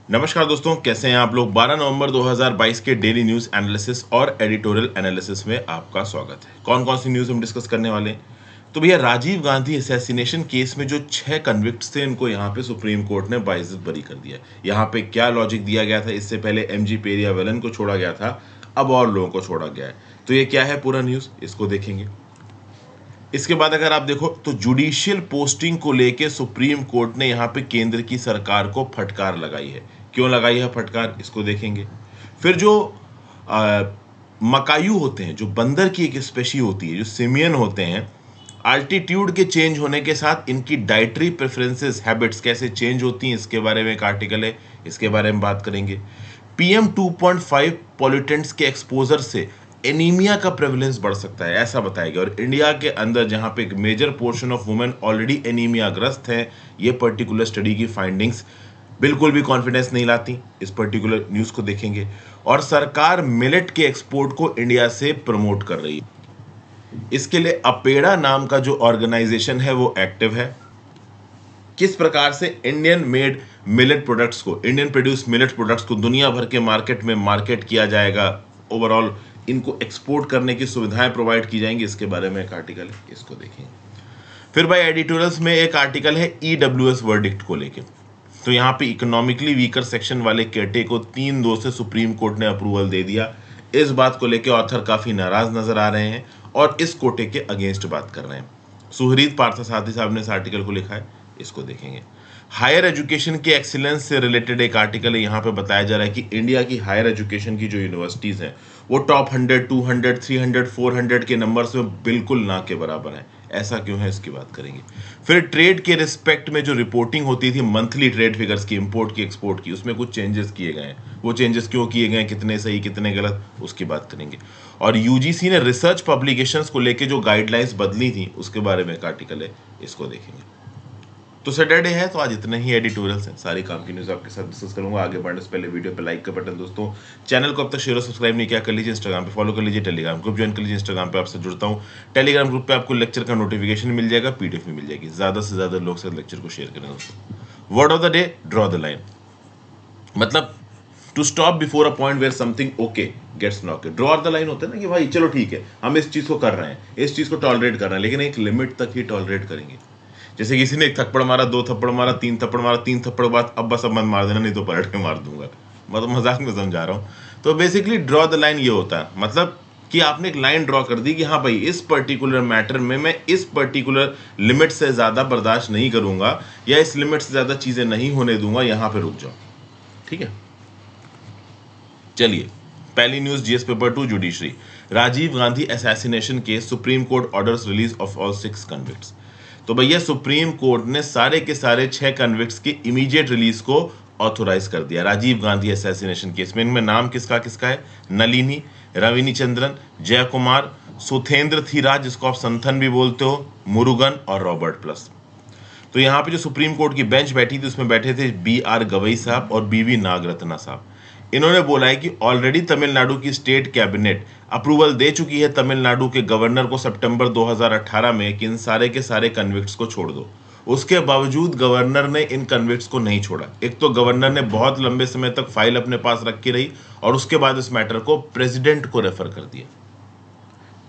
नमस्कार दोस्तों, कैसे हैं आप लोग। 12 नवंबर 2022 के डेली न्यूज़ एनालिसिस और एडिटोरियल एनालिसिस में आपका स्वागत है। कौन कौन सी न्यूज़ हम डिस्कस करने वाले हैं? तो भैया, राजीव गांधी असैसिनेशन केस में जो 6 कन्विक्ट्स थे, इनको यहाँ पे सुप्रीम कोर्ट ने बाइज्जत बरी कर दिया। यहाँ पे क्या लॉजिक दिया गया था? इससे पहले एमजी पेरियावलन को छोड़ा गया था, अब और लोगों को छोड़ा गया है। तो ये क्या है पूरा न्यूज़, इसको देखेंगे। इसके बाद अगर आप देखो तो जुडिशियल पोस्टिंग को लेके सुप्रीम कोर्ट ने यहाँ पे केंद्र की सरकार को फटकार लगाई है। क्यों लगाई है फटकार, इसको देखेंगे। फिर जो मकायू होते हैं, जो बंदर की एक स्पेशी होती है, जो सिमियन होते हैं, आल्टीट्यूड के चेंज होने के साथ इनकी डाइटरी प्रेफरेंसेस, हैबिट्स कैसे चेंज होती हैं, इसके बारे में एक आर्टिकल है, इसके बारे में बात करेंगे। PM 2.5 पॉल्यूटेंट्स के एक्सपोजर से एनीमिया का प्रेवलेंस बढ़ सकता है, ऐसा बताया गया। और इंडिया के अंदर जहां पे एक major portion of women already anaemia ग्रस्त है, ये पर्टिकुलर स्टडी की फाइंडिंग्स बिल्कुल भी कॉन्फिडेंस नहीं लाती। इस पर्टिकुलर न्यूज़ को देखेंगे। और सरकार मिलेट के एक्सपोर्ट को इंडिया से प्रमोट कर रही है। इसके लिए अपेड़ा नाम का जो ऑर्गेनाइजेशन है वो एक्टिव है। किस प्रकार से इंडियन मेड मिलेट प्रोडक्ट्स को, इंडियन प्रोड्यूस मिलेट प्रोडक्ट्स को दुनिया भर के मार्केट में मार्केट किया जाएगा, ओवरऑल इनको एक्सपोर्ट करने की सुविधाएं प्रोवाइड की जाएंगी, इसके बारे में एक आर्टिकल है, इसको देखेंगे। फिर भाई एडिटोरियल्स में एक आर्टिकल है EWS वर्डिक्ट को लेके। तो यहाँ पे इकोनॉमिकली वीकर सेक्शन वाले कैटे को 3-2 से सुप्रीम कोर्ट ने अप्रूवल दे दिया। इस बात को लेके ऑथर काफी नाराज नजर आ रहे हैं और इस कोटे के अगेंस्ट बात कर रहे हैं। सुहरीत पार्थसारथी साहब ने इस आर्टिकल को लिखा है, इसको देखेंगे। हायर एजुकेशन के एक्सीलेंस से रिलेटेड एक आर्टिकल है। यहाँ पे बताया जा रहा है कि इंडिया की हायर एजुकेशन की जो यूनिवर्सिटीज़ हैं वो टॉप 100, 200, 300, 400 के नंबर्स में बिल्कुल ना के बराबर हैं। ऐसा क्यों है, इसकी बात करेंगे। फिर ट्रेड के रिस्पेक्ट में जो रिपोर्टिंग होती थी मंथली ट्रेड फिगर्स की, इंपोर्ट की, एक्सपोर्ट की, उसमें कुछ चेंजेस किए गए हैं। वो चेंजेस क्यों किए गए, कितने सही कितने गलत, उसकी बात करेंगे। और UGC ने रिसर्च पब्लिकेशंस को लेके जो गाइडलाइंस बदली थी उसके बारे में एक आर्टिकल है, इसको देखेंगे। तो सैटरडे है तो आज इतने ही एडिटोरियल्स हैं। सारी काम की न्यूज़ आपके साथ डिस्कस करूंगा। आगे बढ़ने से पहले वीडियो पे लाइक का बटन, दोस्तों चैनल को अब तक शेयर और सब्सक्राइब नहीं किया कर लीजिए। इंस्टाग्राम पे फॉलो कर लीजिए, टेलीग्राम ग्रुप ज्वाइन कर लीजिए। इंस्टाग्राम पे आपसे जुड़ता हूँ, टेलीग्राम ग्रुप पे आपको लेक्चर का नोटिफिकेशन मिल जाएगा, PDF भी मिल जाएगी। ज़्यादा से ज़्यादा लोग से लेक्चर को शेयर करें दोस्तों। Word of the day, draw the line. मतलब to stop before a point where something okay gets knocked. Draw the line होता है ना कि भाई चलो ठीक है, हम इस चीज़ को कर रहे हैं, इस चीज़ को टॉलरेट कर रहे हैं, लेकिन एक लिमिट तक ही टॉलरेट करेंगे। जैसे किसी ने 1 थप्पड़ मारा, 2 थप्पड़ मारा, 3 थप्पड़ मारा, 3 थप्पड़ बाद अब बस अब मत मार देना, नहीं तो पलट के मार दूंगा। मतलब मजाक में समझा रहा हूँ। तो बेसिकली ड्रॉ द लाइन ये होता है, मतलब कि आपने एक लाइन ड्रॉ कर दी कि हाँ भाई इस पर्टिकुलर मैटर में मैं इस पर्टिकुलर लिमिट से ज़्यादा बर्दाश्त नहीं करूंगा, या इस लिमिट से ज़्यादा चीज़ें नहीं होने दूंगा, यहाँ पे रुक जाओ। ठीक है, चलिए पहली news, GS paper 2 judiciary. Rajiv Gandhi assassination case, Supreme Court orders release of all 6 convicts. तो भैया सुप्रीम कोर्ट ने सारे के सारे 6 कन्विक्ट्स के इमीडिएट रिलीज को ऑथोराइज कर दिया राजीव गांधी असैसिनेशन केस में। इनमें नाम किसका किसका है? नलिनी, रविनी चंद्रन, जय कुमार, सुथेंद्र थीराज जिसको आप संथन भी बोलते हो, मुरुगन और रॉबर्ट प्लस। तो यहाँ पे जो सुप्रीम कोर्ट की बेंच बैठी थी उसमें बैठे थे BR गवई साहब और BV नागरत्ना साहब। इन्होंने बोला है कि ऑलरेडी तमिलनाडु की स्टेट कैबिनेट अप्रूवल दे चुकी है तमिलनाडु के गवर्नर को सितंबर 2018 में कि इन सारे के सारे कन्विक्ट्स को छोड़ दो। उसके बावजूद गवर्नर ने इन कन्विक्ट्स को नहीं छोड़ा। एक तो गवर्नर ने बहुत लंबे समय तक फाइल अपने पास रखी रही और उसके बाद इस मैटर को प्रेसिडेंट को रेफर कर दिया,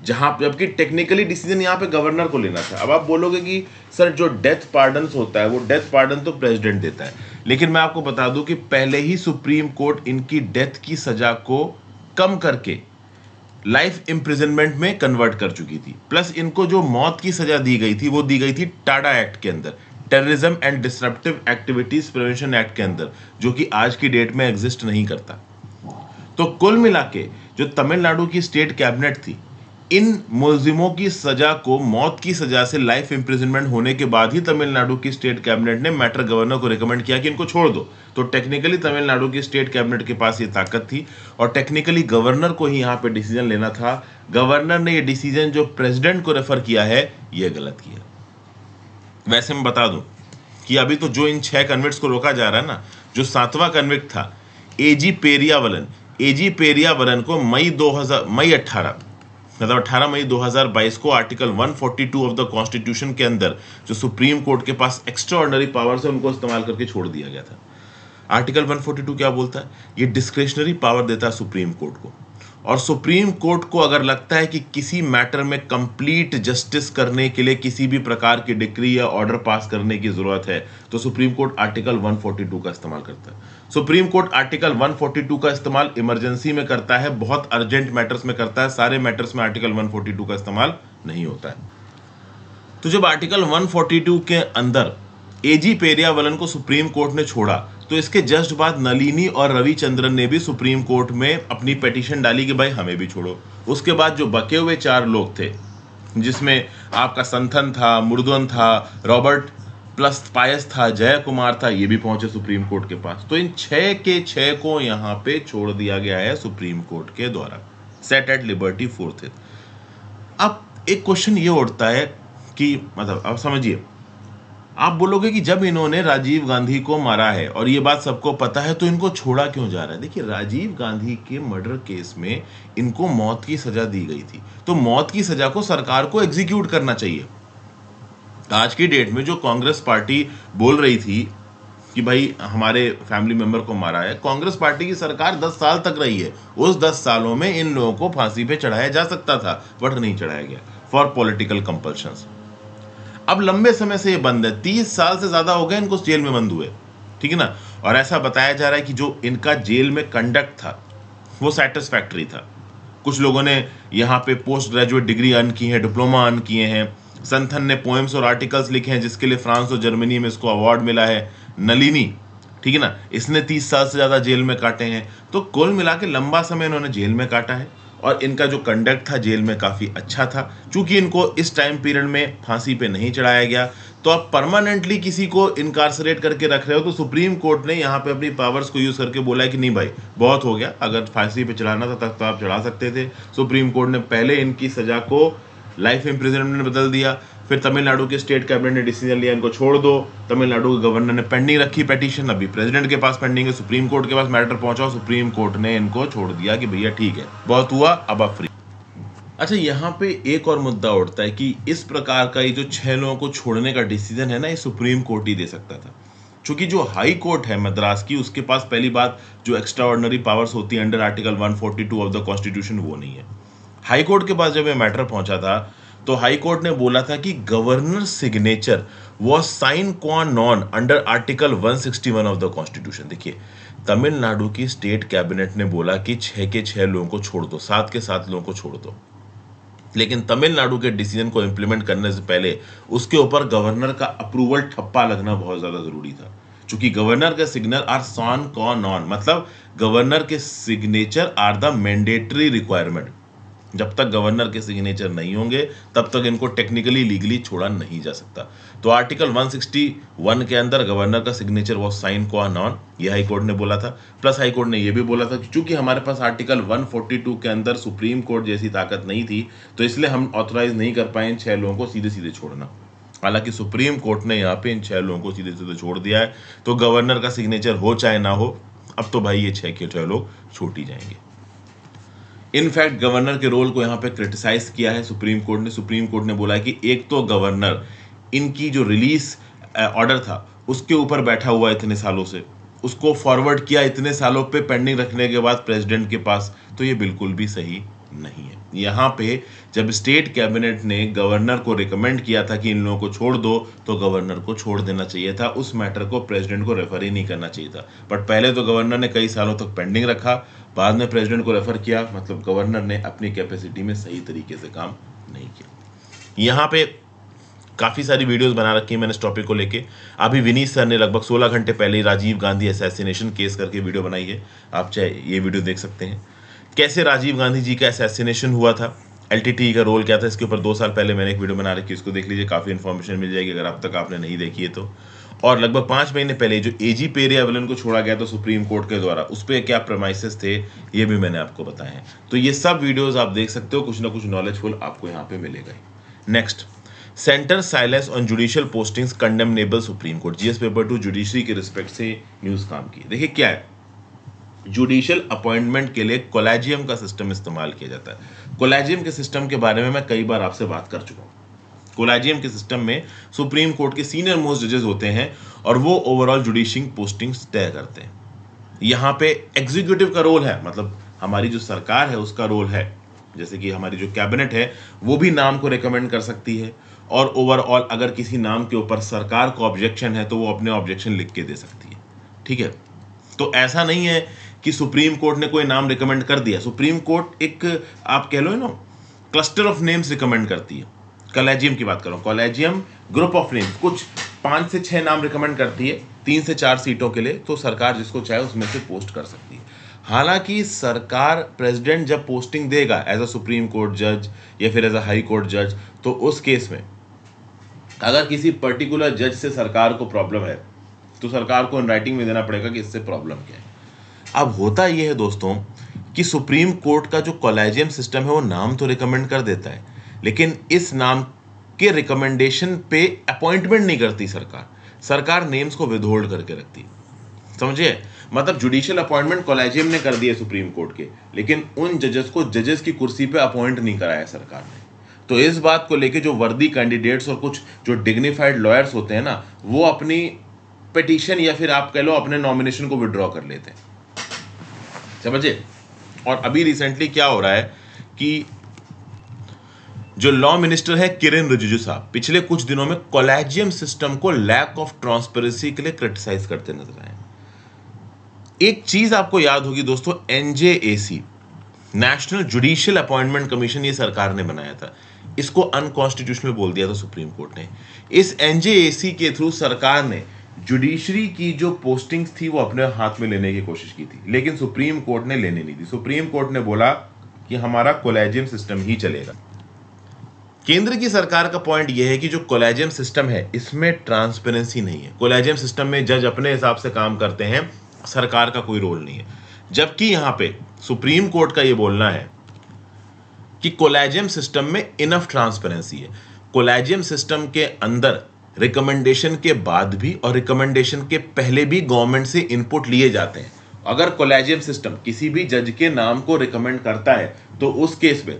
जहां जबकि टेक्निकली डिसीजन यहाँ पे गवर्नर को लेना था। अब आप बोलोगे कि सर जो डेथ पार्डन होता है वो डेथ पार्डन तो प्रेसिडेंट देता है, लेकिन मैं आपको बता दूं कि पहले ही सुप्रीम कोर्ट इनकी डेथ की सजा को कम करके लाइफ इम्प्रिजनमेंट में कन्वर्ट कर चुकी थी। प्लस इनको जो मौत की सजा दी गई थी वो दी गई थी टाडा एक्ट के अंदर, terrorism and disruptive activities prevention act के अंदर, जो कि आज की डेट में एग्जिस्ट नहीं करता। तो कुल मिला के जो तमिलनाडु की स्टेट कैबिनेट थी, इन मुलजिमों की सजा को मौत की सजा से लाइफ इंप्रिजनमेंट होने के बाद ही तमिलनाडु की स्टेट कैबिनेट ने मैटर गवर्नर को रिकमेंड किया कि इनको छोड़ दो। तो टेक्निकली तमिलनाडु की स्टेट कैबिनेट के पास ये ताकत थी और टेक्निकली गवर्नर को ही यहाँ पे डिसीजन लेना था। गवर्नर ने ये डिसीजन जो प्रेसिडेंट को रेफर किया है ये गलत किया। वैसे मैं बता दूं कि अभी तो जो इन 6 कन्विक्ट्स को रोका जा रहा है ना, जो 7वां कन्विक्ट था AG पेरियावलन को मई 18 मतलब 18 मई 2022 को आर्टिकल 142 ऑफ द कॉन्स्टिट्यूशन के अंदर जो सुप्रीम कोर्ट के पास एक्स्ट्राऑर्डिनरी पावर्स है उनको इस्तेमाल करके छोड़ दिया गया था। आर्टिकल 142 क्या बोलता है? ये डिस्क्रिशनरी पावर देता है सुप्रीम कोर्ट को, और सुप्रीम कोर्ट को अगर लगता है कि किसी मैटर में कंप्लीट जस्टिस करने के लिए किसी भी प्रकार की डिक्री या ऑर्डर पास करने की जरूरत है, तो सुप्रीम कोर्ट आर्टिकल 142 का इस्तेमाल करता है। सुप्रीम कोर्ट आर्टिकल 142 का इस्तेमाल इमरजेंसी में करता है, बहुत अर्जेंट मैटर्स में करता है, सारे मैटर्स में आर्टिकल 142 का इस्तेमाल नहीं होता है। तो जब आर्टिकल 142 के अंदर एजी पेरियावलन को सुप्रीम कोर्ट ने छोड़ा, तो इसके जस्ट बाद नलिनी और रविचंद्रन ने भी सुप्रीम कोर्ट में अपनी पिटीशन डाली कि भाई हमें भी छोड़ो। उसके बाद जो बके हुए 4 लोग थे, जिसमें आपका संथन था, मुर्दन था, रॉबर्ट प्लस पायस था, जय कुमार था, ये भी पहुंचे सुप्रीम कोर्ट के पास। तो इन 6 के 6 को यहां पे छोड़ दिया गया है सुप्रीम कोर्ट के द्वारा, सेट एट लिबर्टी फोर्थ। अब एक क्वेश्चन ये उठता है कि मतलब अब समझिए, आप बोलोगे कि जब इन्होंने राजीव गांधी को मारा है और ये बात सबको पता है, तो इनको छोड़ा क्यों जा रहा है? देखिए, राजीव गांधी के मर्डर केस में इनको मौत की सजा दी गई थी, तो मौत की सजा को सरकार को एग्जीक्यूट करना चाहिए। आज की डेट में जो कांग्रेस पार्टी बोल रही थी कि भाई हमारे फैमिली मेंबर को मारा है, कांग्रेस पार्टी की सरकार 10 साल तक रही है, उस 10 सालों में इन लोगों को फांसी पे चढ़ाया जा सकता था, बट नहीं चढ़ाया गया फॉर पॉलिटिकल कंपल्शंस। अब लंबे समय से ये बंद है, 30 साल से ज्यादा हो गए इनको जेल में बंद हुए, ठीक है ना। और ऐसा बताया जा रहा है कि जो इनका जेल में कंडक्ट था वो सेटिस्फैक्टरी था। कुछ लोगों ने यहाँ पे पोस्ट ग्रेजुएट डिग्री अर्न की है, डिप्लोमा अर्न किए हैं। संथन ने पोएम्स और आर्टिकल्स लिखे हैं जिसके लिए फ्रांस और जर्मनी में इसको अवार्ड मिला है। नलिनी, ठीक है ना, इसने 30 साल से ज्यादा जेल में काटे हैं। तो कुल मिला के लंबा समय इन्होंने जेल में काटा है, और इनका जो कंडक्ट था जेल में काफी अच्छा था। चूंकि इनको इस टाइम पीरियड में फांसी पे नहीं चढ़ाया गया, तो आप परमानेंटली किसी को इनकार्सरेट करके रख रहे हो, तो सुप्रीम कोर्ट ने यहाँ पे अपनी पावर्स को यूज करके बोला है कि नहीं भाई बहुत हो गया, अगर फांसी पे चढ़ाना था तब तो आप चढ़ा सकते थे। सुप्रीम कोर्ट ने पहले इनकी सजा को लाइफ इम्प्रिजनमेंट में बदल दिया, फिर तमिलनाडु के स्टेट कैबिनेट ने डिसीजन लिया इनको छोड़ दो। तमिलनाडु के गवर्नर ने पेंडिंग रखी पिटीशन, अभी प्रेसिडेंट के पास पेंडिंग है, सुप्रीम कोर्ट के पास मैटर पहुंचा, सुप्रीम कोर्ट ने इनको छोड़ दिया कि भैया ठीक है, बहुत हुआ, अब आप फ्री। अच्छा, यहाँ पे एक और मुद्दा उठता है कि इस प्रकार का ये जो 6 लोगों को छोड़ने का डिसीजन है ना, ये सुप्रीम कोर्ट ही दे सकता था। चूंकि जो हाई कोर्ट है मद्रास की, उसके पास पहली बात जो एक्स्ट्रा ऑर्डिनरी पावर्स होती है under article 142 of the constitution, वो नहीं है। हाई कोर्ट के पास जब ये मैटर पहुंचा था, तो हाई कोर्ट ने बोला था कि गवर्नर सिग्नेचर वाज साइन क्वा non under article 161 of the constitution. देखिए, तमिलनाडु की स्टेट कैबिनेट ने बोला कि 6 के 6 लोगों को छोड़ दो, 7 के 7 लोगों को छोड़ दो, लेकिन तमिलनाडु के डिसीजन को इंप्लीमेंट करने से पहले उसके ऊपर गवर्नर का अप्रूवल ठप्पा लगना बहुत ज्यादा जरूरी था। क्योंकि गवर्नर के signal are sine qua non, मतलब गवर्नर के signature are the mandatory requirement. जब तक गवर्नर के सिग्नेचर नहीं होंगे तब तक इनको टेक्निकली लीगली छोड़ा नहीं जा सकता। तो आर्टिकल 161 के अंदर गवर्नर का सिग्नेचर वो साइन क्वा नॉन, ये हाई कोर्ट ने बोला था। प्लस हाई कोर्ट ने ये भी बोला था कि चूंकि हमारे पास आर्टिकल 142 के अंदर सुप्रीम कोर्ट जैसी ताकत नहीं थी, तो इसलिए हम ऑथोराइज नहीं कर पाए इन 6 लोगों को सीधे सीधे छोड़ना। हालांकि सुप्रीम कोर्ट ने यहाँ पे इन 6 लोगों को सीधे सीधे छोड़ दिया है, तो गवर्नर का सिग्नेचर हो चाहे ना हो, अब तो भाई ये 6 के 6 लोग छूट ही जाएंगे। इनफैक्ट गवर्नर के रोल को यहाँ पे क्रिटिसाइज किया है सुप्रीम कोर्ट ने। सुप्रीम कोर्ट ने बोला है कि एक तो गवर्नर इनकी जो रिलीज ऑर्डर था उसके ऊपर बैठा हुआ इतने सालों से, उसको फॉरवर्ड किया इतने सालों पे पेंडिंग रखने के बाद प्रेसिडेंट के पास, तो ये बिल्कुल भी सही नहीं है। यहाँ पे जब स्टेट कैबिनेट ने गवर्नर को रिकमेंड किया था कि इन लोगों को छोड़ दो, तो गवर्नर को छोड़ देना चाहिए था, उस मैटर को प्रेसिडेंट को रेफर ही नहीं करना चाहिए था। बट पहले तो गवर्नर ने कई सालों तक पेंडिंग रखा, बाद में प्रेसिडेंट को रेफर किया, मतलब गवर्नर ने अपनी कैपेसिटी में सही तरीके से काम नहीं किया। यहाँ पे काफ़ी सारी वीडियोस बना रखी है मैंने इस टॉपिक को लेके। अभी विनीत सर ने लगभग 16 घंटे पहले ही राजीव गांधी असैसिनेशन केस करके वीडियो बनाई है, आप चाहे ये वीडियो देख सकते हैं। कैसे राजीव गांधी जी का असैसिनेशन हुआ था, एलटीटी का रोल क्या था, इसके ऊपर 2 साल पहले मैंने एक वीडियो बना रखी है, इसको देख लीजिए, काफ़ी इन्फॉर्मेशन मिल जाएगी अगर अब तक आपने नहीं देखी है तो। और लगभग 5 महीने पहले जो एजी पेरियावलन को छोड़ा गया था सुप्रीम कोर्ट के द्वारा, उस पर क्या प्रेमाइसेस थे ये भी मैंने आपको बताए हैं। तो ये सब वीडियोस आप देख सकते हो, कुछ ना कुछ नॉलेजफुल आपको यहाँ पे मिलेगा ही। Next, centre silence on judicial postings condemnable supreme court, GS paper 2 judiciary के रिस्पेक्ट से न्यूज काम की। देखिए क्या है, जुडिशियल अपॉइंटमेंट के लिए कोलेजियम का सिस्टम इस्तेमाल किया जाता है। कोलेजियम के सिस्टम के बारे में मैं कई बार आपसे बात कर चुका हूँ। कोलेजियम के सिस्टम में सुप्रीम कोर्ट के सीनियर मोस्ट जजेस होते हैं और वो ओवरऑल जुडिशियल पोस्टिंग्स तय करते हैं। यहाँ पे एग्जीक्यूटिव का रोल है, मतलब हमारी जो सरकार है उसका रोल है, जैसे कि हमारी जो कैबिनेट है वो भी नाम को रिकमेंड कर सकती है, और ओवरऑल अगर किसी नाम के ऊपर सरकार को ऑब्जेक्शन है तो वो अपने ऑब्जेक्शन लिख के दे सकती है। ठीक है, तो ऐसा नहीं है कि सुप्रीम कोर्ट ने कोई नाम रिकमेंड कर दिया। सुप्रीम कोर्ट एक आप कह लो ना क्लस्टर ऑफ नेम्स रिकमेंड करती है। कॉलेजियम की बात करो, कॉलेजियम ग्रुप ऑफ नेम्स कुछ 5 से 6 नाम रिकमेंड करती है 3 से 4 सीटों के लिए, तो सरकार जिसको चाहे उसमें से पोस्ट कर सकती है। हालांकि सरकार प्रेसिडेंट जब पोस्टिंग देगा एज अ सुप्रीम कोर्ट जज या फिर एज अ हाई कोर्ट जज, तो उस केस में अगर किसी पर्टिकुलर जज से सरकार को प्रॉब्लम है तो सरकार को इन राइटिंग में देना पड़ेगा कि इससे प्रॉब्लम क्या है। अब होता यह है दोस्तों कि सुप्रीम कोर्ट का जो कॉलेजियम सिस्टम है वो नाम तो रिकमेंड कर देता है, लेकिन इस नाम के रिकमेंडेशन पे अपॉइंटमेंट नहीं करती सरकार। सरकार नेम्स को विदहोल्ड करके रखती, समझिए, मतलब जुडिशियल अपॉइंटमेंट कॉलेजियम ने कर दिया सुप्रीम कोर्ट के, लेकिन उन जजेस को जजेस की कुर्सी पे अपॉइंट नहीं कराया सरकार ने। तो इस बात को लेके जो वर्दी कैंडिडेट्स और कुछ जो डिग्निफाइड लॉयर्स होते हैं ना, वो अपनी पिटीशन या फिर आप कह लो अपने नॉमिनेशन को विड्रॉ कर लेते हैं, समझिए। और अभी रिसेंटली क्या हो रहा है कि जो लॉ मिनिस्टर है किरेन रिजिजू साहब पिछले कुछ दिनों में कॉलेजियम सिस्टम को लैक ऑफ ट्रांसपेरेंसी के लिए क्रिटिसाइज करते नजर आए। एक चीज आपको याद होगी दोस्तों, NJAC national judicial appointment commission ये सरकार ने बनाया था, इसको अनकॉन्स्टिट्यूशनल बोल दिया था सुप्रीम कोर्ट ने। इस एनजेएसी के थ्रू सरकार ने जुडिशरी की जो पोस्टिंग्स थी वो अपने हाथ में लेने की कोशिश की थी, लेकिन सुप्रीम कोर्ट ने लेने नहीं दी। सुप्रीम कोर्ट ने बोला कि हमारा कॉलेजियम सिस्टम ही चलेगा। केंद्र की सरकार का पॉइंट यह है कि जो कॉलेजियम सिस्टम है इसमें ट्रांसपेरेंसी नहीं है। कॉलेजियम सिस्टम में जज अपने हिसाब से काम करते हैं, सरकार का कोई रोल नहीं है। जबकि यहां पे सुप्रीम कोर्ट का यह बोलना है कि कॉलेजियम सिस्टम में इनफ ट्रांसपेरेंसी है। कॉलेजियम सिस्टम के अंदर रिकमेंडेशन के बाद भी और रिकमेंडेशन के पहले भी गवर्नमेंट से इनपुट लिए जाते हैं। अगर कॉलेजियम सिस्टम किसी भी जज के नाम को रिकमेंड करता है तो उस केस में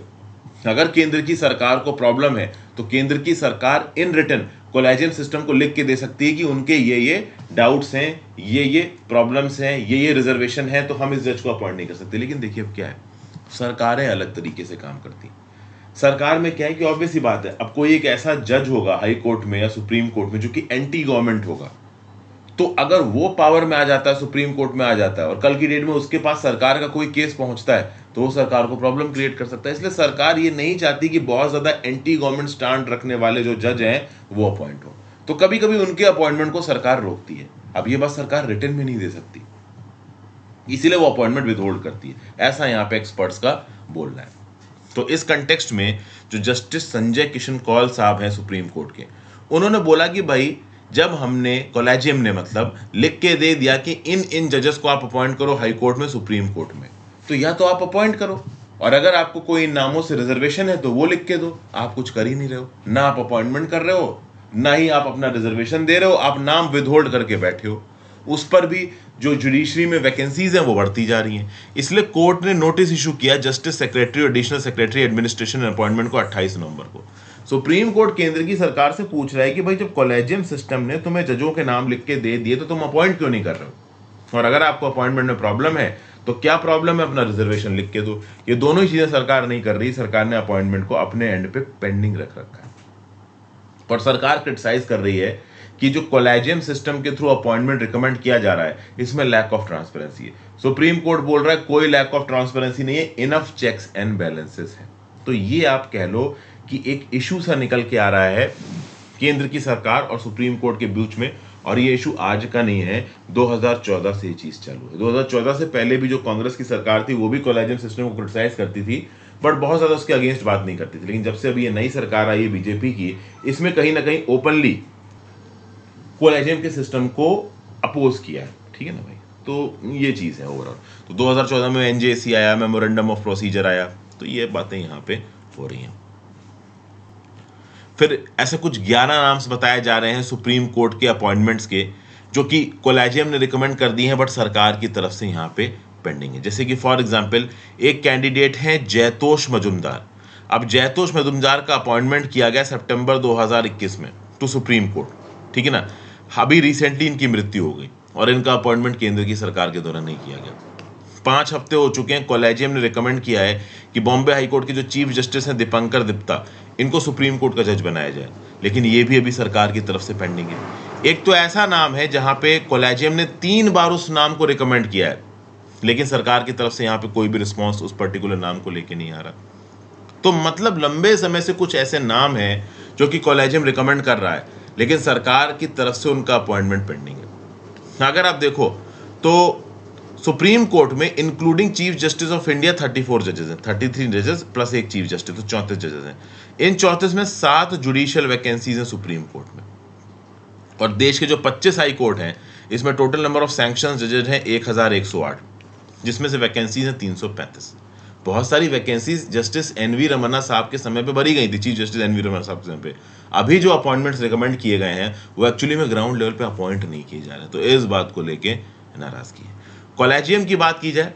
अगर केंद्र की सरकार को प्रॉब्लम है तो केंद्र की सरकार इन रिटर्न कॉलेजियम सिस्टम को लिख के दे सकती है कि उनके ये डाउट्स हैं, ये प्रॉब्लम्स हैं, ये रिजर्वेशन है, तो हम इस जज को अपॉइंट नहीं कर सकते। लेकिन देखिए अब क्या है, सरकारें अलग तरीके से काम करती। सरकार में क्या है कि ऑब्वियस ही बात है, अब कोई एक ऐसा जज होगा हाई कोर्ट में या सुप्रीम कोर्ट में जो कि एंटी गवर्नमेंट होगा, तो अगर वो पावर में आ जाता है, सुप्रीम कोर्ट में आ जाता है और कल की डेट में उसके पास सरकार का कोई केस पहुंचता है तो वो सरकार को प्रॉब्लम क्रिएट कर सकता है। इसलिए सरकार ये नहीं चाहती कि बहुत ज्यादा एंटी गवर्नमेंट स्टैंड रखने वाले जो जज हैं वो अपॉइंट हो, तो कभी कभी उनके अपॉइंटमेंट को सरकार रोकती है। अब ये बात सरकार रिटर्न में नहीं दे सकती, इसीलिए वो अपॉइंटमेंट विदहोल्ड करती है, ऐसा यहाँ पे एक्सपर्ट्स का बोलना है। तो इस कंटेक्स्ट में जो जस्टिस संजय किशन कौल साहब हैं सुप्रीम कोर्ट के, उन्होंने बोला कि भाई जब हमने कॉलेजियम ने मतलब लिख के दे दिया कि इन जजेस को आप अपॉइंट करो हाई कोर्ट में, सुप्रीम कोर्ट में, तो या तो आप अपॉइंट करो, और अगर आपको कोई नामों से रिजर्वेशन है तो वो लिख के दो। आप कुछ कर ही नहीं रहे हो, ना आप अपॉइंटमेंट कर रहे हो, ना ही आप अपना रिजर्वेशन दे रहे हो, आप नाम विदहोल्ड करके बैठे हो। उस पर भी जो जुडिशरी में वैकेंसीज हैं वो बढ़ती जा रही हैं। इसलिए कोर्ट ने नोटिस इशू किया जस्टिस सेक्रेटरी और additional secretary administration and appointment को 28 नवंबर को। सुप्रीम कोर्ट केंद्र की सरकार से पूछ रहा है कि भाई जब कॉलेजियम सिस्टम ने तुम्हें जजों के नाम लिख के दे दिए तो तुम अपॉइंट क्यों नहीं कर रहे हो, और अगर आपको अपॉइंटमेंट में प्रॉब्लम है तो क्या प्रॉब्लम है, अपना रिजर्वेशन लिख के दो। ये दोनों ही चीजें सरकार नहीं कर रही, सरकार ने अपॉइंटमेंट को अपने एंड पे पेंडिंग रख रखा है। पर सरकार क्रिटिसाइज कर रही है कि जो कॉलेजियम सिस्टम के थ्रू अपॉइंटमेंट रिकमेंड किया जा रहा है इसमें लैक ऑफ ट्रांसपेरेंसी है। सुप्रीम कोर्ट बोल रहा है कोई लैक ऑफ ट्रांसपेरेंसी नहीं है, इनफ चेक्स एंड बैलेंसेस है। तो ये आप कह लो कि एक इशू सा निकल के आ रहा है केंद्र की सरकार और सुप्रीम कोर्ट के बीच में, और ये इशू आज का नहीं है, 2014 से ये चीज चालू है। 2014 से पहले भी जो कांग्रेस की सरकार थी वो भी कॉलेजियम सिस्टम को क्रिटिसाइज करती थी, बट बहुत ज्यादा उसके अगेंस्ट बात नहीं करती थी। लेकिन जब से अभी ये नई सरकार आई है बीजेपी की, इसमें कहीं ना कहीं ओपनली कॉलेजियम के सिस्टम को अपोज किया है। ठीक है ना भाई, तो ये चीज है ओवरऑल। तो 2014 में एनजेसी आया, मेमोरेंडम ऑफ प्रोसीजर आया, तो ये बातें यहाँ पे हो रही हैं। फिर ऐसे कुछ 11 नाम्स बताए जा रहे हैं सुप्रीम कोर्ट के अपॉइंटमेंट्स के, जो कि कॉलेजियम ने रिकमेंड कर दी हैं बट सरकार की तरफ से यहाँ पे पेंडिंग है। जैसे कि फॉर एग्जांपल एक कैंडिडेट है जयतोष मजुमदार। अब जयतोष मजुमदार का अपॉइंटमेंट किया गया सितंबर 2021 में टू सुप्रीम कोर्ट, ठीक है ना। अभी रिसेंटली इनकी मृत्यु हो गई। और इनका अपॉइंटमेंट केंद्र की सरकार के द्वारा नहीं किया गया। 5 हफ्ते हो चुके हैं, कॉलेजियम ने रिकमेंड किया है कि बॉम्बे हाई कोर्ट के जो चीफ जस्टिस हैं दीपंकर गुप्ता, इनको सुप्रीम कोर्ट का जज बनाया जाए, लेकिन ये भी अभी सरकार की तरफ से पेंडिंग है। एक तो ऐसा नाम है जहां पे कॉलेजियम ने 3 बार उस नाम को रिकमेंड किया है, लेकिन सरकार की तरफ से यहां पे कोई भी रिस्पॉन्स उस पर्टिकुलर नाम को लेके नहीं आ रहा। तो मतलब लंबे समय से कुछ ऐसे नाम हैं जो कि कॉलेजियम रिकमेंड कर रहा है, लेकिन सरकार की तरफ से उनका अपॉइंटमेंट पेंडिंग है। अगर आप देखो तो सुप्रीम कोर्ट में including chief justice of India 34 जजेस हैं, 33 जजेस प्लस एक चीफ जस्टिस, तो 34 जजेस हैं। इन 34 में 7 जुडिशियल वैकेंसीज हैं सुप्रीम कोर्ट में। और देश के जो 25 हाई कोर्ट हैं, इसमें टोटल नंबर ऑफ सैंक्शन जजेस हैं 1108, जिसमें से वैकेंसीज हैं 335। बहुत सारी वैकेंसीज जस्टिस एनवी रमन्ना साहब के समय पे भरी गई थी, चीफ जस्टिस एनवी रमन्ना साहब के समय पे। अभी जो अपॉइंटमेंट्स रिकमेंड किए गए हैं वो एक्चुअली में ग्राउंड लेवल पे अपॉइंट नहीं किए जा रहे, तो इस बात को लेके नाराजगी है। कॉलेजियम की बात की जाए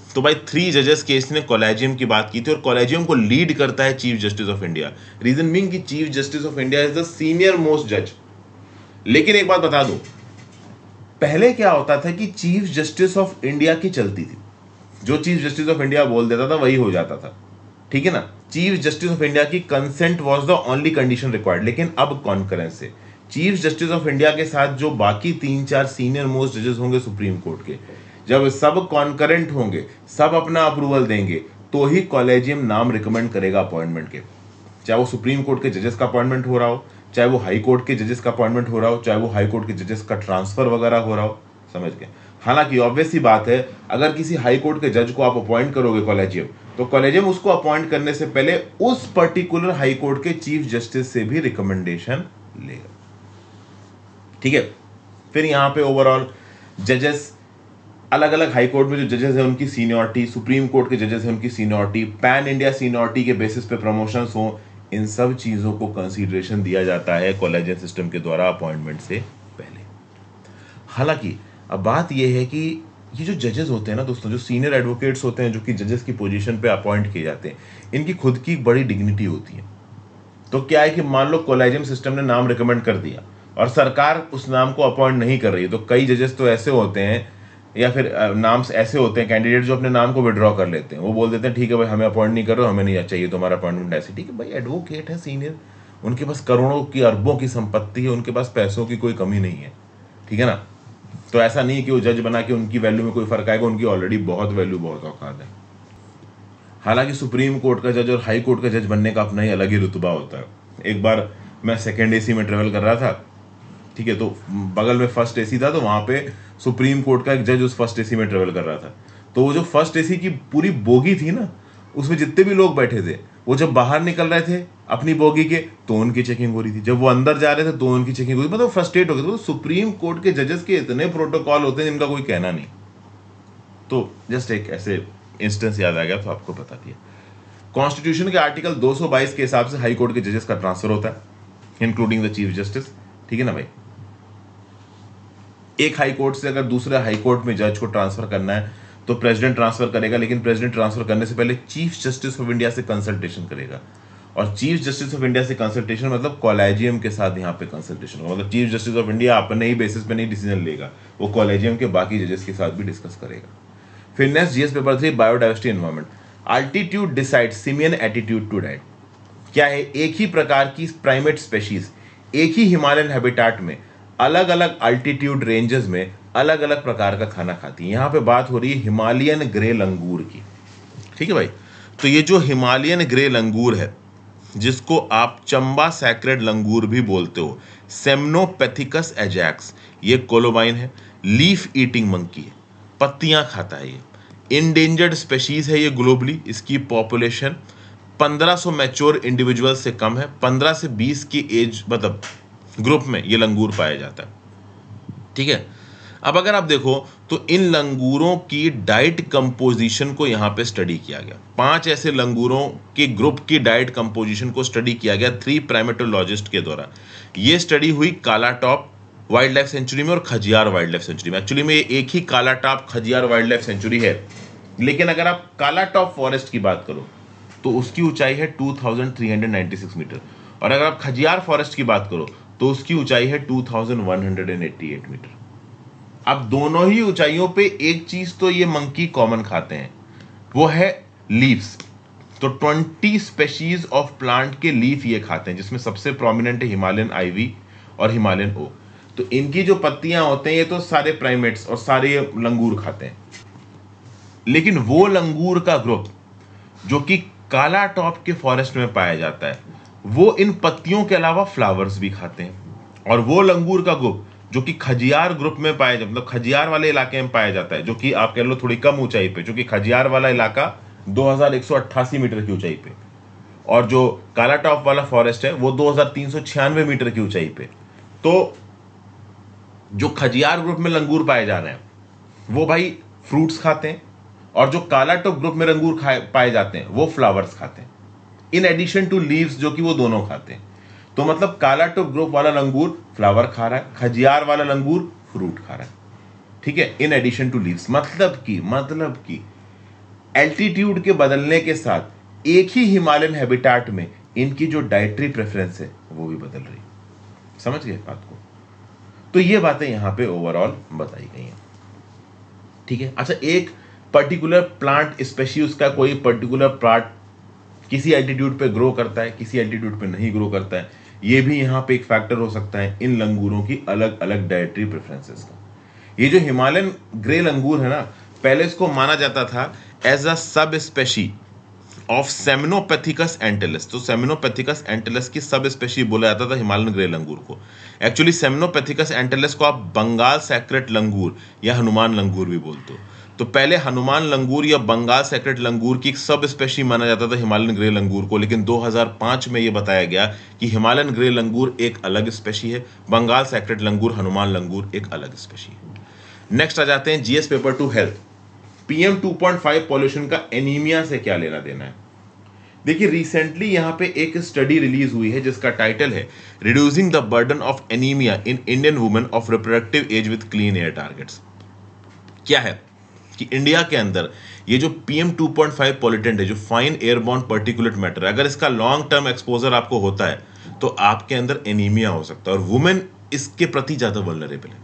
तो भाई 3 जजेस केस ने कॉलेजियम की बात की थी, और कॉलेजियम को लीड करता है chief justice of India. Reason being कि chief justice of India is the senior most जज। लेकिन एक बात बता दूं, पहले क्या होता था कि चीफ जस्टिस ऑफ इंडिया की चलती थी, जो चीफ जस्टिस ऑफ इंडिया बोल देता था वही हो जाता था, ठीक है ना। चीफ जस्टिस ऑफ इंडिया की consent was the only condition required. लेकिन अब कॉन्करेंस से चीफ जस्टिस ऑफ इंडिया के साथ जो बाकी 3-4 सीनियर मोस्ट जजेस होंगे सुप्रीम कोर्ट के, जब सब कॉन्करेंट होंगे, सब अपना अप्रूवल देंगे, तो ही कॉलेजियम नाम रिकमेंड करेगा अपॉइंटमेंट के। चाहे वो सुप्रीम कोर्ट के जजेस का अपॉइंटमेंट हो रहा हो, चाहे वो हाई कोर्ट के जजेस का अपॉइंटमेंट हो रहा हो, चाहे वो हाई कोर्ट के जजेस का ट्रांसफर वगैरह हो रहा हो, समझ गए। हालांकि ऑब्वियस सी बात है, अगर किसी हाई कोर्ट के जज को आप अपॉइंट करोगे कॉलेजियम, तो कॉलेजियम उसको अपॉइंट करने से पहले उस पर्टिकुलर हाई कोर्ट के चीफ जस्टिस से भी रिकमेंडेशन लेगा, ठीक है। फिर यहां पे ओवरऑल जजेस, अलग अलग हाई कोर्ट में जो जजेस हैं उनकी सीनियरिटी, सुप्रीम कोर्ट के जजेस हैं उनकी सीनियरिटी, पैन इंडिया सीनियरिटी के बेसिस पे प्रमोशंस हो, इन सब चीजों को कंसीडरेशन दिया जाता है कॉलेजियम सिस्टम के द्वारा अपॉइंटमेंट से पहले। हालांकि अब बात यह है कि ये जो जजेस होते हैं ना दोस्तों, जो सीनियर एडवोकेट्स होते हैं, जो कि जजेस की पोजीशन पे अपॉइंट किए जाते हैं, इनकी खुद की बड़ी डिग्निटी होती है। तो क्या है कि मान लो कॉलेजियम सिस्टम ने नाम रिकमेंड कर दिया और सरकार उस नाम को अपॉइंट नहीं कर रही है, तो कई जजेस तो ऐसे होते हैं, या फिर नाम ऐसे होते हैं कैंडिडेट जो अपने नाम को विड्रॉ कर लेते हैं। वो बोल देते हैं ठीक है भाई, हमें अपॉइंट नहीं कर रहे हो, हमें नहीं चाहिए तुम्हारा अपॉइंटमेंट ऐसे। ठीक है भाई, एडवोकेट है सीनियर, उनके पास करोड़ों की अरबों की संपत्ति है, उनके पास पैसों की कोई कमी नहीं है, ठीक है ना। तो ऐसा नहीं कि वो जज बना के उनकी वैल्यू में कोई फर्क आएगा, उनकी ऑलरेडी बहुत वैल्यू, बहुत औकात है। हालांकि सुप्रीम कोर्ट का जज और हाई कोर्ट का जज बनने का अपना ही अलग ही रुतबा होता है। एक बार मैं सेकेंड एसी में ट्रेवल कर रहा था, ठीक है, तो बगल में फर्स्ट एसी था, तो वहां पे सुप्रीम कोर्ट का एक जज उस फर्स्ट एसी में ट्रेवल कर रहा था। तो वो जो फर्स्ट एसी की पूरी बोगी थी ना, उसमें जितने भी लोग बैठे थे, वो जब बाहर निकल रहे थे अपनी बोगी के, तो उनकी चेकिंग हो रही थी, जब वो अंदर जा रहे थे तो उनकी चेकिंग हो रही थी। मतलब फ्रस्ट्रेट हो गए। तो सुप्रीम कोर्ट के जजेस के इतने प्रोटोकॉल होते हैं जिनका कोई कहना नहीं। तो जस्ट एक ऐसे इंस्टेंस याद आ गया तो आपको बता दिया। कॉन्स्टिट्यूशन के आर्टिकल 222 के हिसाब से हाई कोर्ट के जजेस का ट्रांसफर होता है, इंक्लूडिंग द चीफ जस्टिस, ठीक है ना भाई। एक हाई कोर्ट से अगर दूसरे हाई कोर्ट में जज को ट्रांसफर करना है तो प्रेसिडेंट ट्रांसफर करेगा, लेकिन प्रेसिडेंट ट्रांसफर करने से पहले चीफ जस्टिस ऑफ इंडिया से कंसल्टेशन करेगा। और चीफ जस्टिस ऑफ इंडिया से कंसल्टेशन मतलब कॉलेजियम के साथ यहाँ पे कंसल्टेशन होगा। मतलब चीफ जस्टिस ऑफ इंडिया अपने ही बेसिस पे नहीं डिसीजन लेगा, वो कॉलेजियम के बाकी जजेस के साथ भी डिस्कस करेगा। फिर next GS paper 3, biodiversity environment. Altitude decide simian attitude to diet. क्या है, एक ही प्रकार की प्राइमेट स्पेशीज एक ही हिमालयन हैबिटेट में अलग अलग अल्टीट्यूड रेंजेस में अलग अलग प्रकार का खाना खाती है। यहां पे बात हो रही है हिमालयन ग्रे लंगूर की, ठीक है भाई। तो ये जो हिमालयन ग्रे लंगूर है, जिसको आप चंबा सैक्रेड लंगूर भी बोलते हो, सेम्नोपेथिकस एजैक्स, ये कोलोबाइन है, लीफ ईटिंग मंकी है, पत्तियां खाता है, ये इंडेंजर्ड स्पेशीज है ये ग्लोबली। इसकी पॉपुलेशन 1500 मैच्योर इंडिविजुअल से कम है। 15 से 20 की एज मतलब ग्रुप में ये लंगूर पाया जाता है, ठीक है। अब अगर आप देखो तो इन लंगूरों की डाइट कंपोजिशन को यहां पे स्टडी किया गया। 5 ऐसे लंगूरों के ग्रुप की डाइट कंपोजिशन को स्टडी किया गया 3 प्राइमेटोलॉजिस्ट के द्वारा। ये स्टडी हुई काला टॉप वाइल्ड लाइफ सेंचुरी में और खजियार वाइल्ड लाइफ सेंचुरी में। एक्चुअली में एक ही काला top Khajjiar wild life sanctuary है, लेकिन अगर आप काला टॉप फॉरेस्ट की बात करो तो उसकी ऊंचाई है 2396 मीटर, और अगर आप खजियार फॉरेस्ट की बात करो तो उसकी ऊंचाई है 2188 मीटर। अब दोनों ही ऊंचाइयों पे एक चीज तो ये मंकी कॉमन खाते हैं, वो है लीव्स। तो 20 स्पेशीज ऑफ प्लांट के लीफ ये खाते हैं, जिसमें सबसे प्रोमिनेंट है हिमालयन आईवी और हिमालयन ओक। तो इनकी जो पत्तियां होते हैं ये तो सारे प्राइमेट्स और सारे लंगूर खाते हैं। लेकिन वो लंगूर का ग्रुप जो कि काला टॉप के फॉरेस्ट में पाया जाता है, वो इन पत्तियों के अलावा फ्लावर्स भी खाते हैं। और वो लंगूर का ग्रुप जो कि खजियार ग्रुप में पाया जाता है, मतलब खजियार वाले इलाके में पाया जाता है, जो कि आप कह लो थोड़ी कम ऊंचाई पे, जो कि खजियार वाला इलाका 2188 मीटर की ऊंचाई पे, और जो काला टॉप वाला फॉरेस्ट है वो 2396 मीटर की ऊंचाई पे। तो जो खजियार ग्रुप में लंगूर पाए जा रहे हैं वो भाई फ्रूट्स खाते हैं, और जो काला टॉप ग्रुप में लंगूर पाए जाते हैं वो फ्लावर्स खाते हैं, इन एडिशन टू लीव्स जो कि वो दोनों खाते हैं। तो मतलब काला टॉप ग्रुप वाला लंगूर फ्लावर खा रहा है, खजियार वाला लंगूर फ्रूट खा रहा है, ठीक है, इन एडिशन टू लीव्स। मतलब कि एल्टीट्यूड के बदलने के साथ एक ही हिमालयन हैबिटेट में इनकी जो डाइटरी प्रेफरेंस है वो भी बदल रही है। समझ गए बात को? तो ये बातें यहां पे ओवरऑल बताई गई हैं, ठीक है। अच्छा, एक पर्टिकुलर प्लांट स्पेशीज का कोई पर्टिकुलर प्लांट किसी एल्टीट्यूड पे ग्रो करता है, किसी एल्टीट्यूड पे नहीं ग्रो करता है, ये भी यहां पे एक फैक्टर हो सकता है इन लंगूरों की अलग अलग डाइटरी प्रेफरेंसेस का। ये जो हिमालयन ग्रे लंगूर है ना, पहले इसको माना जाता था एज अ सब स्पेशी ऑफ सेमिनोपैथिकस एंटेलस। तो सेमिनोपैथिकस एंटेलस की सब स्पेशी बोला जाता था हिमालयन ग्रे लंगूर को। एक्चुअली सेमिनोपैथिकस एंटेलस को आप बंगाल सैक्रेट लंगूर या हनुमान लंगूर भी बोलते हो। तो पहले हनुमान लंगूर या बंगाल सैक्रेट लंगूर की सब स्पेशी माना जाता था हिमालयन ग्रे लंगूर को, लेकिन 2005 में यह बताया गया कि हिमालयन ग्रे लंगूर एक अलग स्पेशी है, बंगाल सैक्रेट लंगूर, हनुमान लंगूर एक अलग स्पेशी है। नेक्स्ट आ जाते हैं GS paper 2 health. PM 2.5 pollution का एनीमिया से क्या लेना देना है? देखिए, रिसेंटली यहां पे एक स्टडी रिलीज हुई है जिसका टाइटल है reducing the burden of anaemia in Indian women of reproductive as with clean air targets. क्या है कि इंडिया के अंदर ये जो PM 2.5 पॉल्यूटेंट है, जो फाइन एयरबॉर्न पर्टिकुलेट मैटर है, अगर इसका लॉन्ग टर्म एक्सपोजर आपको होता है तो आपके अंदर एनीमिया हो सकता है, और वुमेन इसके प्रति ज्यादा वल्नरेबल है।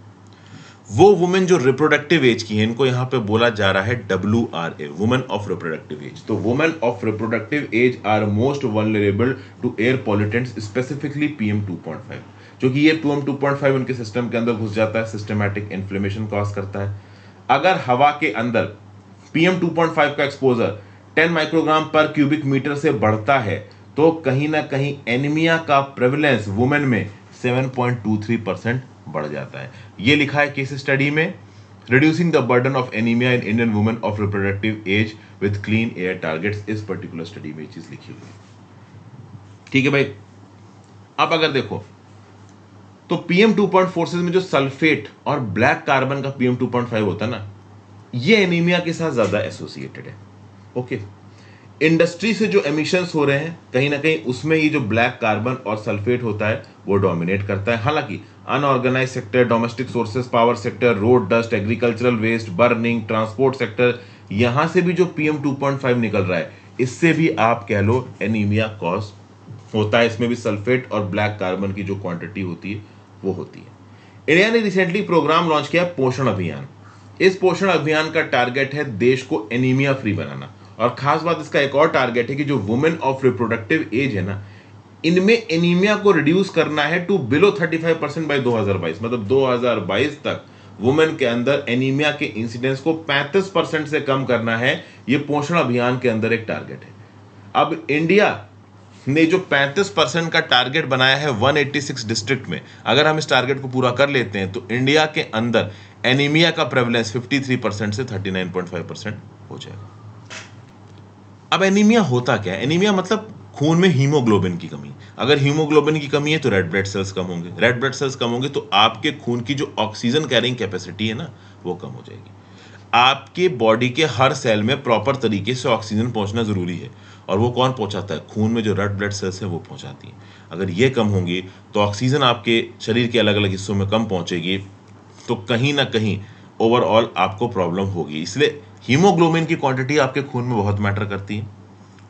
वो वुमेन जो रिप्रोडक्टिव एज की है, इनको यहां पे बोला जा रहा है WRA, women of reproductive age. तो women of reproductive age are most vulnerable to air pollutants, specifically PM 2.5, क्योंकि ये PM 2.5 उनके सिस्टम के अंदर घुस जाता है, सिस्टमैटिक इन्फ्लेमेशन कॉज करता है। अगर हवा के अंदर PM 2.5 का एक्सपोजर 10 माइक्रोग्राम पर क्यूबिक मीटर से बढ़ता है तो कहीं ना कहीं एनीमिया का प्रेवलेंस वुमेन में 7.23% बढ़ जाता है। ये लिखा है केस स्टडी में, reducing the burden of anaemia in Indian women of reproductive as with clean air targets. इस पर्टिकुलर स्टडी में ये चीज लिखी हुई है, ठीक है भाई। अब अगर देखो तो PM 2.4 में जो सल्फेट और ब्लैक कार्बन का PM 2.5 होता है ना, ये एनीमिया के साथ ज्यादा एसोसिएटेड है। ओके, इंडस्ट्री से जो एमिशंस हो रहे हैं कहीं ना कहीं उसमें ये जो ब्लैक कार्बन और सल्फेट होता है वो डोमिनेट करता है। हालांकि unorganised sector, domestic sources power sector, road dust, agricultural waste, burning, transport sector, यहां से भी जो PM 2.5 निकल रहा है, इससे भी आप कह लो एनीमिया कॉज होता है। इसमें भी सल्फेट और ब्लैक कार्बन की जो क्वांटिटी होती है वो होती है। इंडिया ने रिसेंटली प्रोग्राम लॉन्च किया पोषण अभियान। इस पोषण अभियान का टारगेट है देश को एनीमिया फ्री बनाना, और खास बात इसका एक और टारगेट है कि जो वुमेन ऑफ रिप्रोडक्टिव एज है ना, इनमें एनीमिया को रिड्यूस करना है टू बिलो 35% बाय 2022। मतलब 2022 तक वुमेन के अंदर एनीमिया के इंसिडेंस को 35% से कम करना है। ये पोषण अभियान के अंदर एक टारगेट है। अब इंडिया ने जो 35% का टारगेट बनाया है 186 डिस्ट्रिक्ट में, अगर हम इस टारगेट को पूरा कर लेते हैं तो इंडिया के अंदर एनीमिया का प्रेवलेंस 53% से 39.5% हो जाएगा। अब एनीमिया होता क्या है? एनीमिया मतलब खून में हीमोग्लोबिन की कमी। अगर हीमोग्लोबिन की कमी है तो रेड ब्लड सेल्स कम होंगे, रेड ब्लड सेल्स कम होंगे तो आपके खून की जो ऑक्सीजन कैरिंग कैपेसिटी है ना, वो कम हो जाएगी। आपके बॉडी के हर सेल में प्रॉपर तरीके से ऑक्सीजन पहुंचना जरूरी है, और वो कौन पहुंचाता है? खून में जो रेड ब्लड सेल्स है वो पहुंचाती है। अगर ये कम होंगी तो ऑक्सीजन आपके शरीर के अलग अलग हिस्सों में कम पहुंचेगी, तो कहीं ना कहीं ओवरऑल आपको प्रॉब्लम होगी। इसलिए हीमोग्लोबिन की क्वांटिटी आपके खून में बहुत मैटर करती है,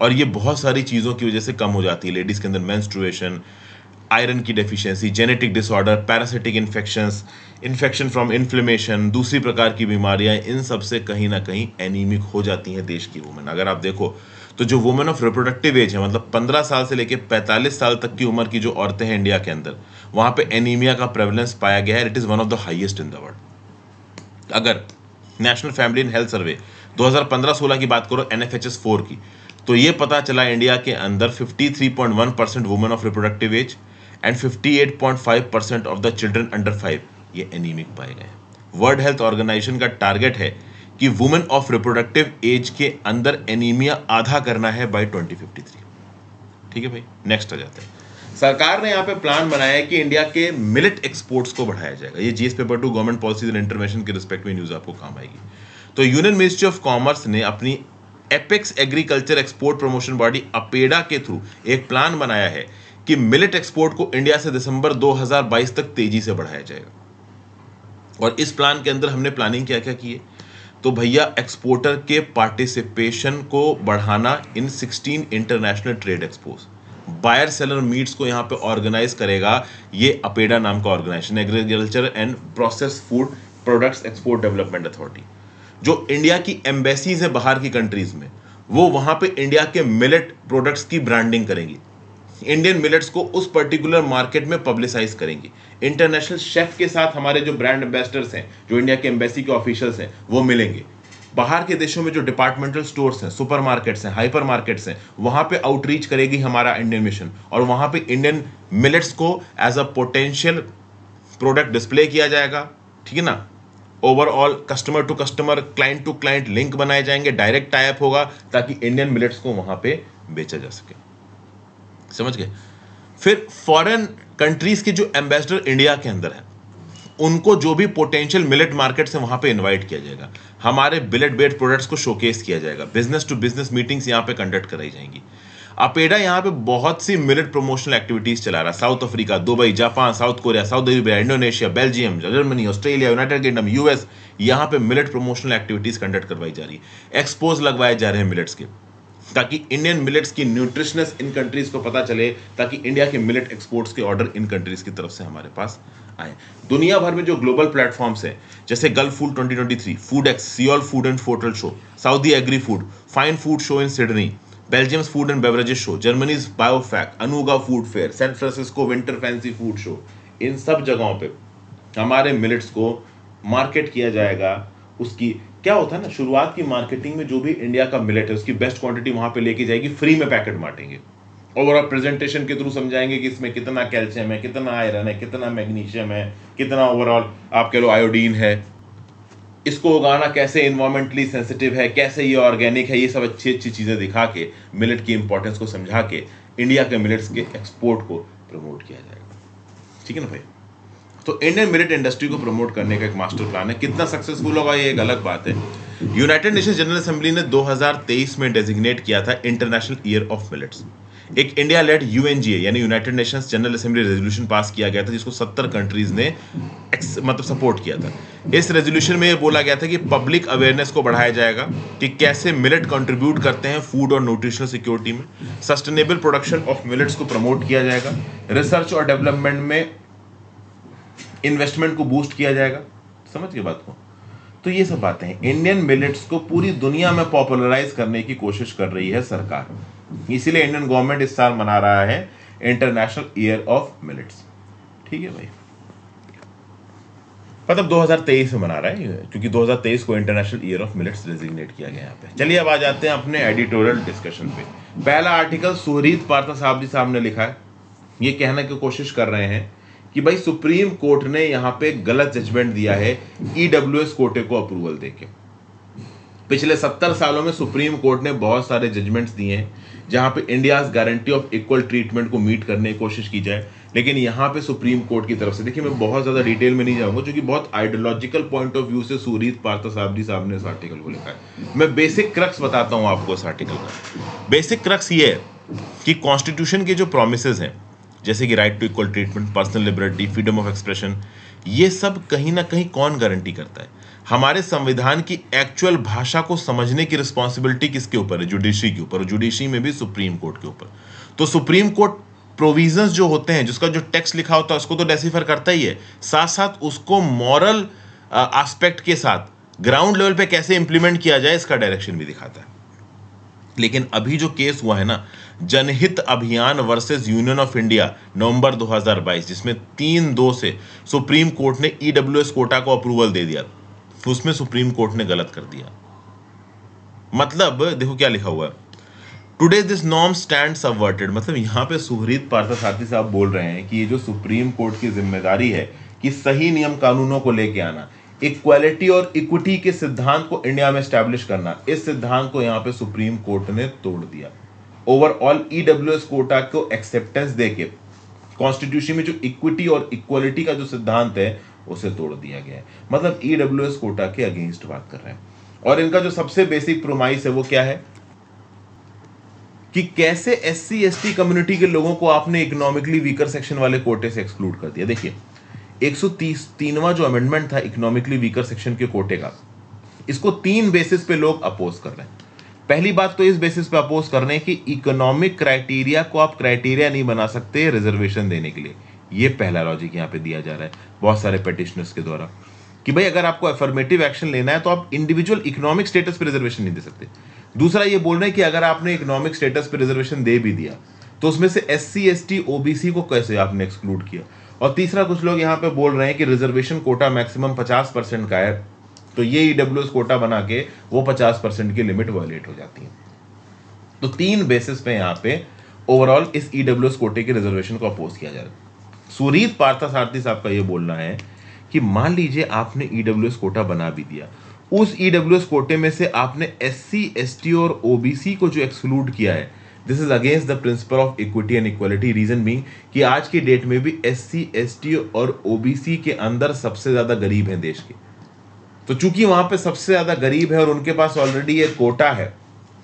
और ये बहुत सारी चीज़ों की वजह से कम हो जाती है। लेडीज़ के अंदर मेंस्ट्रुएशन, आयरन की deficiency, genetic disorder, parasitic infections, infection from inflammation, दूसरी प्रकार की बीमारियां, इन सब से कहीं ना कहीं एनीमिक हो जाती हैं देश की वुमेन। अगर आप देखो तो जो वुमेन ऑफ रिप्रोडक्टिव एज है, मतलब 15 साल से लेकर 45 साल तक की उम्र की जो औरतें हैं इंडिया के अंदर, वहां पे एनीमिया का प्रेवलेंस पाया गया है। It is one of the highest in the world. अगर national family and health survey 2015-16 की बात करो, NFHS 4 की, तो ये पता चला इंडिया के अंदर 53.1% women of reproductive as and 58.5% of the children under 5 ये एनीमिक पाए गए हैं। वर्ल्ड हेल्थ ऑर्गेनाइजेशन का टारगेट है कि वुमेन ऑफ रिप्रोडक्टिव एज के अंदर एनीमिया आधा करना है बाय 2053। ठीक है भाई, नेक्स्ट आ जाते हैं। सरकार ने यहाँ पे प्लान बनाया है कि इंडिया के मिलेट एक्सपोर्ट्स को बढ़ाया जाएगा। ये GS paper 2 government policies and intervention के रिस्पेक्ट में न्यूज आपको काम आएगी। तो यूनियन मिनिस्ट्री ऑफ कॉमर्स ने अपनी apex agriculture export promotion body APEDA के थ्रू एक प्लान बनाया है कि मिलेट एक्सपोर्ट को इंडिया से दिसंबर 2022 तक तेजी से बढ़ाया जाएगा। और इस प्लान के अंदर हमने प्लानिंग क्या क्या की है, तो भैया एक्सपोर्टर के पार्टिसिपेशन को बढ़ाना in 16 international trade expos. Buyer seller meets को यहाँ पे ऑर्गेनाइज करेगा ये अपेडा नाम का organisation, agriculture and process food products export development authority. जो इंडिया की एम्बेसीज है बाहर की कंट्रीज में, वो वहां पे इंडिया के मिलेट प्रोडक्ट्स की ब्रांडिंग करेंगी, इंडियन मिलेट्स को उस पर्टिकुलर मार्केट में पब्लिसाइज करेंगी। इंटरनेशनल शेफ के साथ हमारे जो ब्रांड एम्बेसडर्स हैं, जो इंडिया के एम्बेसी के ऑफिशियल्स हैं, वो मिलेंगे। बाहर के देशों में जो डिपार्टमेंटल स्टोर्स हैं, सुपर मार्केट्स हैं, हाइपर मार्केट्स हैं, वहां पे आउटरीच करेगी हमारा इंडियन मिशन, और वहां पे इंडियन मिलेट्स को as a potential product display किया जाएगा। ठीक है ना, overall customer to customer, client to client link बनाए जाएंगे, डायरेक्ट टाई अप होगा ताकि इंडियन मिलेट्स को वहां पे बेचा जा सके। समझ गए। फिर फॉरेन कंट्रीज के जो एम्बेसडर इंडिया के अंदर है, उनको जो भी पोटेंशियल मिलेट मार्केट से वहां पे इनवाइट किया जाएगा, हमारे मिलेट बेस्ड प्रोडक्ट्स को शोकेस किया जाएगा, बिजनेस टू बिजनेस मीटिंग्स यहां पे कंडक्ट कराई जाएंगी। अपेडा यहां पे बहुत सी मिलेट प्रमोशनल एक्टिविटीज चला रहा है। South Africa, Dubai, Japan, south Korea, Saudi Arabia, Indonesia, Belgium, Germany, Australia, United kingdom, US, यहां पे मिलेट प्रमोशनल एक्टिविटीज कंडक्ट करवाई जा रही है। एक्सपोज लगवाए जा रहे हैं मिलेट्स के, ताकि इंडियन मिलेट्स की न्यूट्रिशनेस इन कंट्रीज को पता चले, ताकि इंडिया के मिलेट एक्सपोर्ट्स के ऑर्डर इन कंट्रीज की तरफ से हमारे पास आए। दुनिया भर में जो ग्लोबल प्लेटफॉर्म्स हैं, जैसे Gulf food 2023, Foodex, Seoul food and portal show, Saudi agri food, fine food show in Sydney, Belgium's food and beverages show, Germany's Biofach, Anuga food fair, San Francisco winter fancy food show, इन सब जगहों पे हमारे millets को market किया जाएगा। उसकी क्या होता है ना, शुरुआत की मार्केटिंग में जो भी इंडिया का मिलेट है उसकी बेस्ट क्वांटिटी वहां पे लेके जाएगी, फ्री में पैकेट बांटेंगे, ओवरऑल प्रेजेंटेशन के थ्रू समझाएंगे कि इसमें कितना कैल्शियम है, कितना आयरन है, कितना मैग्नीशियम है, कितना ओवरऑल आप कह लो आयोडीन है, इसको उगाना कैसे इन्वायरमेंटली सेंसिटिव है, कैसे ये ऑर्गेनिक है, ये सब अच्छी अच्छी चीजें दिखा के मिलेट की इंपॉर्टेंस को समझा के इंडिया के मिलेट्स के एक्सपोर्ट को प्रमोट किया जाएगा। ठीक है ना भाई। तो इंडियन मिलेट इंडस्ट्री को प्रमोट करने का एक मास्टर प्लान है। कितना सक्सेसफुल होगा ये एक अलग बात है। यूनाइटेड नेशंस जनरल असेंबली ने 2023 में डेजिग्नेट किया था इंटरनेशनल ईयर ऑफ मिलेट्स। एक इंडिया लेड यूएनजीए यानी United Nations general assembly resolution pass किया गया था, जिसको 70 कंट्रीज ने मतलब सपोर्ट किया था। इस रेजोल्यूशन में ये बोला गया था कि पब्लिक अवेयरनेस को बढ़ाया जाएगा कि कैसे मिलेट कंट्रीब्यूट करते हैं फूड और न्यूट्रिशनल सिक्योरिटी में। सस्टेनेबल प्रोडक्शन ऑफ मिलेट्स को प्रमोट किया जाएगा। रिसर्च और डेवलपमेंट में इन्वेस्टमेंट को बूस्ट किया जाएगा। समझ गए बात को। तो ये सब बातें हैं। इंडियन मिलेट्स को पूरी दुनिया में पॉपुलराइज करने की कोशिश कर रही है सरकार, इसीलिए इंडियन गवर्नमेंट इस साल मना रहा है इंटरनेशनल ईयर ऑफ मिलेट्स। ठीक है भाई, मतलब 2023 में मना रहा है क्योंकि 2023 को international year of millets designate किया गया यहाँ पे। चलिए अब आ जाते हैं अपने एडिटोरियल डिस्कशन पे। पहला आर्टिकल सुहरीत पार्थसारथी साहब ने लिखा है। ये कहने की कोशिश कर रहे हैं कि भाई सुप्रीम कोर्ट ने यहाँ पे गलत जजमेंट दिया है ईडब्ल्यूएस कोटे को अप्रूवल देके। पिछले 70 सालों में सुप्रीम कोर्ट ने बहुत सारे जजमेंट्स दिए हैं जहां पे India's guarantee of equal treatment को मीट करने की कोशिश की जाए, लेकिन यहाँ पे सुप्रीम कोर्ट की तरफ से, देखिए मैं बहुत ज्यादा डिटेल में नहीं जाऊंगा क्योंकि बहुत आइडियोलॉजिकल पॉइंट ऑफ व्यू से सुहरीत पार्थसारथी साहब ने इस आर्टिकल को लिखा है। मैं बेसिक क्रक्स बताता हूं आपको इस आर्टिकल का। बेसिक क्रक्स ये है कि कॉन्स्टिट्यूशन के जो प्रोमिसेस हैं, जैसे कि right to equal treatment, personal liberty, freedom of expression, ये सब कहीं ना कहीं कौन गारंटी करता है? हमारे संविधान की एक्चुअल भाषा को समझने की रिस्पॉन्सिबिलिटी किसके ऊपर है? जुडिशरी के ऊपर, जुडिशरी में भी सुप्रीम कोर्ट के ऊपर। तो सुप्रीम कोर्ट प्रोविजंस जो होते हैं, जिसका जो टेक्स्ट लिखा होता है उसको तो डेसिफर करता ही है, साथ साथ उसको मॉरल एस्पेक्ट के साथ ग्राउंड लेवल पे कैसे इंप्लीमेंट किया जाए इसका डायरेक्शन भी दिखाता है। लेकिन अभी जो केस हुआ है ना, जनहित अभियान वर्सेस यूनियन ऑफ इंडिया नवंबर 2022, जिसमें 3-2 से सुप्रीम कोर्ट ने ईडब्ल्यूएस कोटा को अप्रूवल दे दिया, उसमें सुप्रीम कोर्ट ने गलत कर दिया। मतलब देखो क्या लिखा हुआ है, today this norm stand subverted. मतलब यहां पे सुहरीत पार्थसारथी साहब बोल रहे हैं कि ये जो सुप्रीम कोर्ट की जिम्मेदारी है कि सही नियम कानूनों को लेके आना, इक्वालिटी और इक्विटी के सिद्धांत को इंडिया में एस्टैब्लिश करना, इस सिद्धांत को यहां पे सुप्रीम कोर्ट ने तोड़ दिया। ओवरऑल ईडब्ल्यूएस कोटा को एक्सेप्टेंस देके कॉन्स्टिट्यूशन में जो इक्विटी और इक्वालिटी का जो सिद्धांत है उसे तोड़ दिया गया है। मतलब ईडब्ल्यूएस कोटा के अगेंस्ट बात कर रहे हैं। और इनका जो सबसे बेसिक प्रोमाइस है वो क्या है कि कैसे एससी एसटी कम्युनिटी के लोगों को आपने इकोनॉमिकली वीकर सेक्शन वाले कोटे से एक्सक्लूड कर दिया। देखिए 133वां जो अमेंडमेंट था इकोनॉमिकली वीकर सेक्शन के कोटे का, इसको 3 बेसिस पे लोग अपोज कर रहे हैं। पहली बात तो इस बेसिस पे अपोज कर रहे हैं कि इकोनॉमिक क्राइटेरिया को आप क्राइटेरिया नहीं बना सकते रिजर्वेशन देने के लिए। ये पहला लॉजिक यहां पे दिया जा रहा है बहुत सारे पेटिशनर्स के द्वारा कि भाई अगर आपको अफर्मेटिव एक्शन लेना है तो आप इंडिविजुअल इकोनॉमिक स्टेटस पे रिजर्वेशन नहीं दे सकते। दूसरा ये बोल रहे हैं कि अगर आपने इकोनॉमिक स्टेटस पे रिजर्वेशन दे भी दिया तो उसमें से एससी एसटी ओबीसी को कैसे आपने एक्सक्लूड किया। और तीसरा कुछ लोग यहाँ पे बोल रहे हैं कि रिजर्वेशन कोटा मैक्सिमम 50% का है, तो ये ईडब्ल्यूएस कोटा बना के वो 50% की लिमिट वायलेट हो जाती है। तो 3 बेसिस पे यहाँ पे ओवरऑल इस ईडब्ल्यूएस कोटे के रिजर्वेशन को अपोज किया जा रहा है। सुहरीत पार्थसारथी साहब का ये बोलना है कि मान लीजिए आपने ईडब्ल्यूएस कोटा बना भी दिया, उस ईडब्ल्यूएस कोटे में से आपने एससी एसटी और ओबीसी को जो एक्सक्लूड किया है, this is against the principle of equity and equality. Reason being कि आज की डेट में भी एससी एसटी और ओबीसी के अंदर सबसे ज्यादा गरीब हैं देश के। तो चूंकि वहां पे सबसे ज्यादा गरीब है और उनके पास ऑलरेडी एक कोटा है,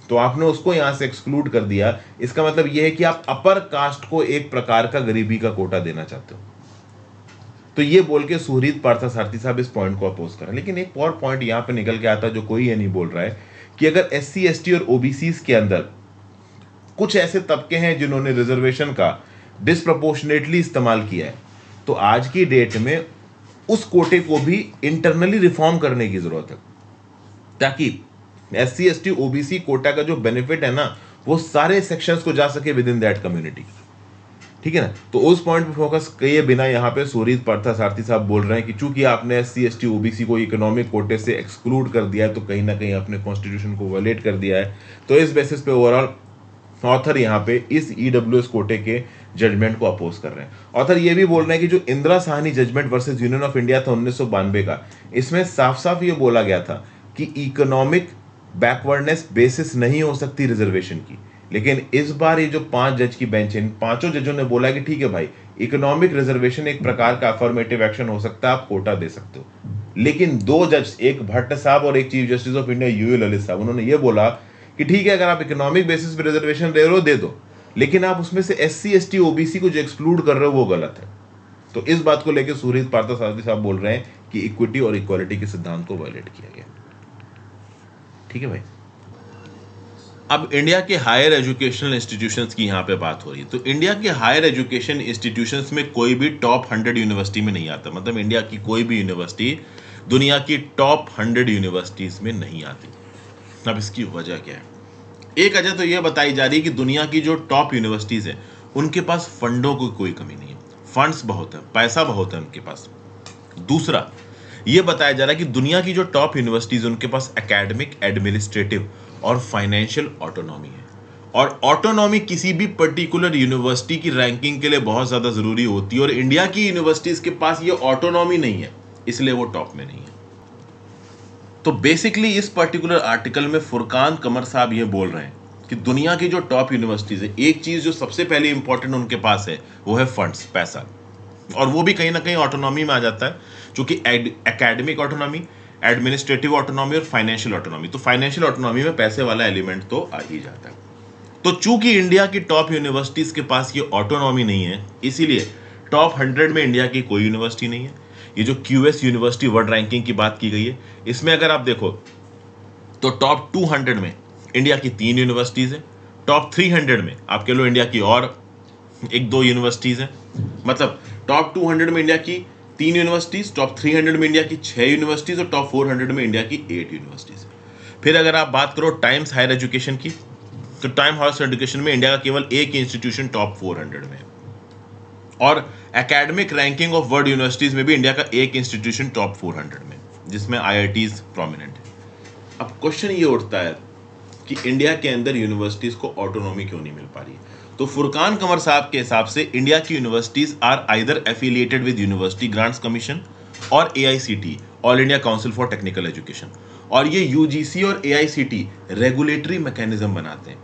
तो आपने उसको यहां से एक्सक्लूड कर दिया। इसका मतलब यह है कि आप अपर कास्ट को एक प्रकार का गरीबी का कोटा देना चाहते हो। तो ये बोल के सुहरीत पार्थसारथी साहब इस पॉइंट को अपोज कर रहे हैं। लेकिन एक और पॉइंट यहां पे निकल के आता है जो कोई ये नहीं बोल रहा है कि अगर एससी एसटी और ओबीसी के अंदर कुछ ऐसे तबके हैं जिन्होंने रिजर्वेशन का डिस्प्रपोर्शनेटली इस्तेमाल किया है, तो आज की डेट में उस कोटे को भी इंटरनली रिफॉर्म करने की जरूरत है, ताकि एससी एसटी ओबीसी कोटा का जो बेनिफिट है ना वो सारे सेक्शंस को जा सके विद इन दैट कम्युनिटी। ठीक है ना। तो उस पॉइंट पे फोकस किए बिना यहाँ पे सुहरीत पार्थसारथी साहब बोल रहे हैं कि चूंकि आपने एससी एसटी ओबीसी को इकोनॉमिक कोटे से एक्सक्लूड कर दिया है, तो कहीं ना कहीं अपने कॉन्स्टिट्यूशन को वायलेट कर दिया है। तो इस बेसिस पे ओवरऑल ऑथर यहाँ पे इस ईडब्ल्यूएस कोटे के जजमेंट को अपोज कर रहे हैं। ऑथर ये भी बोल रहे हैं कि जो Indira Sawhney judgment versus Union of India था 1992 का, इसमें साफ साफ ये बोला गया था कि इकोनॉमिक बैकवर्डनेस बेसिस नहीं हो सकती रिजर्वेशन की। लेकिन इस बार ये जो 5 जज की बेंच है, इन 5 जजों ने बोला कि ठीक है भाई, इकोनॉमिक रिजर्वेशन एक प्रकार का अफर्मेटिव एक्शन हो सकता है, आप कोटा दे सकते हो। लेकिन 2 जज, एक भट्ट साहब और एक chief justice of India UU Lalit sahab, उन्होंने ये बोला कि ठीक है अगर आप इकोनॉमिक बेसिस पे रिजर्वेशन दे रहे हो दे दो, लेकिन आप उसमें से एससी एसटी ओबीसी को जो एक्सक्लूड कर रहे हो वो गलत है। तो इस बात को लेकर सुहरीत पार्थसारथी साहब बोल रहे हैं कि इक्विटी और इक्वालिटी के सिद्धांत को वायलेट किया गया। ठीक है भाई। अब इंडिया के हायर एजुकेशनल इंस्टीट्यूशंस की यहाँ पे बात हो रही है। तो इंडिया के हायर एजुकेशन इंस्टीट्यूशंस में कोई भी टॉप 100 यूनिवर्सिटी में नहीं आता। मतलब इंडिया की कोई भी यूनिवर्सिटी दुनिया की टॉप 100 यूनिवर्सिटीज में नहीं आती। अब इसकी वजह क्या है? एक वजह तो यह बताई जा रही है कि दुनिया की जो टॉप यूनिवर्सिटीज हैं उनके पास फंडों की कोई कमी नहीं है, फंड्स बहुत है, पैसा बहुत है उनके पास। दूसरा यह बताया जा रहा है कि दुनिया की जो टॉप यूनिवर्सिटीज उनके पास एकेडमिक, एडमिनिस्ट्रेटिव और फाइनेंशियल ऑटोनॉमी है। और ऑटोनॉमी किसी भी पर्टिकुलर यूनिवर्सिटी की रैंकिंग के लिए बहुत ज्यादा जरूरी होती है, और इंडिया की यूनिवर्सिटीज के पास ये ऑटोनॉमी नहीं है, इसलिए वो टॉप में नहीं है। तो बेसिकली इस पर्टिकुलर आर्टिकल में फुरकान कमर साहब ये बोल रहे हैं कि दुनिया की जो टॉप यूनिवर्सिटीज है, एक चीज जो सबसे पहले इंपॉर्टेंट उनके पास है वो है फंड्स, पैसा। और वो भी कहीं ना कहीं ऑटोनॉमी में आ जाता है, क्योंकि एकेडमिक ऑटोनॉमी, एडमिनिस्ट्रेटिव ऑटोनॉमी और फाइनेंशियल ऑटोनॉमी। तो फाइनेंशियल ऑटोनॉमी में पैसे वाला एलिमेंट तो आ ही जाता है। तो चूंकि इंडिया की टॉप यूनिवर्सिटीज के पास ये ऑटोनॉमी नहीं है, इसीलिए टॉप 100 में इंडिया की कोई यूनिवर्सिटी नहीं है। ये जो क्यूएस यूनिवर्सिटी वर्ल्ड रैंकिंग की बात की गई है, इसमें अगर आप देखो तो टॉप 200 में इंडिया की 3 यूनिवर्सिटीज है, टॉप 300 में आप कह लो इंडिया की और एक दो यूनिवर्सिटीज़ हैं, मतलब टॉप 200 में इंडिया की 3 यूनिवर्सिटीज़, टॉप 300 में इंडिया की 6 यूनिवर्सिटीज़ और टॉप 400 में इंडिया की 8 यूनिवर्सिटीज़। फिर अगर आप बात करो टाइम्स हायर एजुकेशन की, तो टाइम हायर एजुकेशन में इंडिया का केवल एक इंस्टीट्यूशन टॉप 400 में है, और academic ranking of world universities में भी इंडिया का एक इंस्टीट्यूशन टॉप 400 में, जिसमें IITs प्रोमिनेंट है। अब क्वेश्चन ये उठता है कि इंडिया के अंदर यूनिवर्सिटीज़ को ऑटोनॉमी क्यों नहीं मिल पा रही है। तो फुरकान कमर साहब के हिसाब से इंडिया की universities are either affiliated with University Grants Commission और AICTE, All India Council for Technical Education, और ये UGC और AICTE रेगुलेटरी मैकेनिज्म बनाते हैं,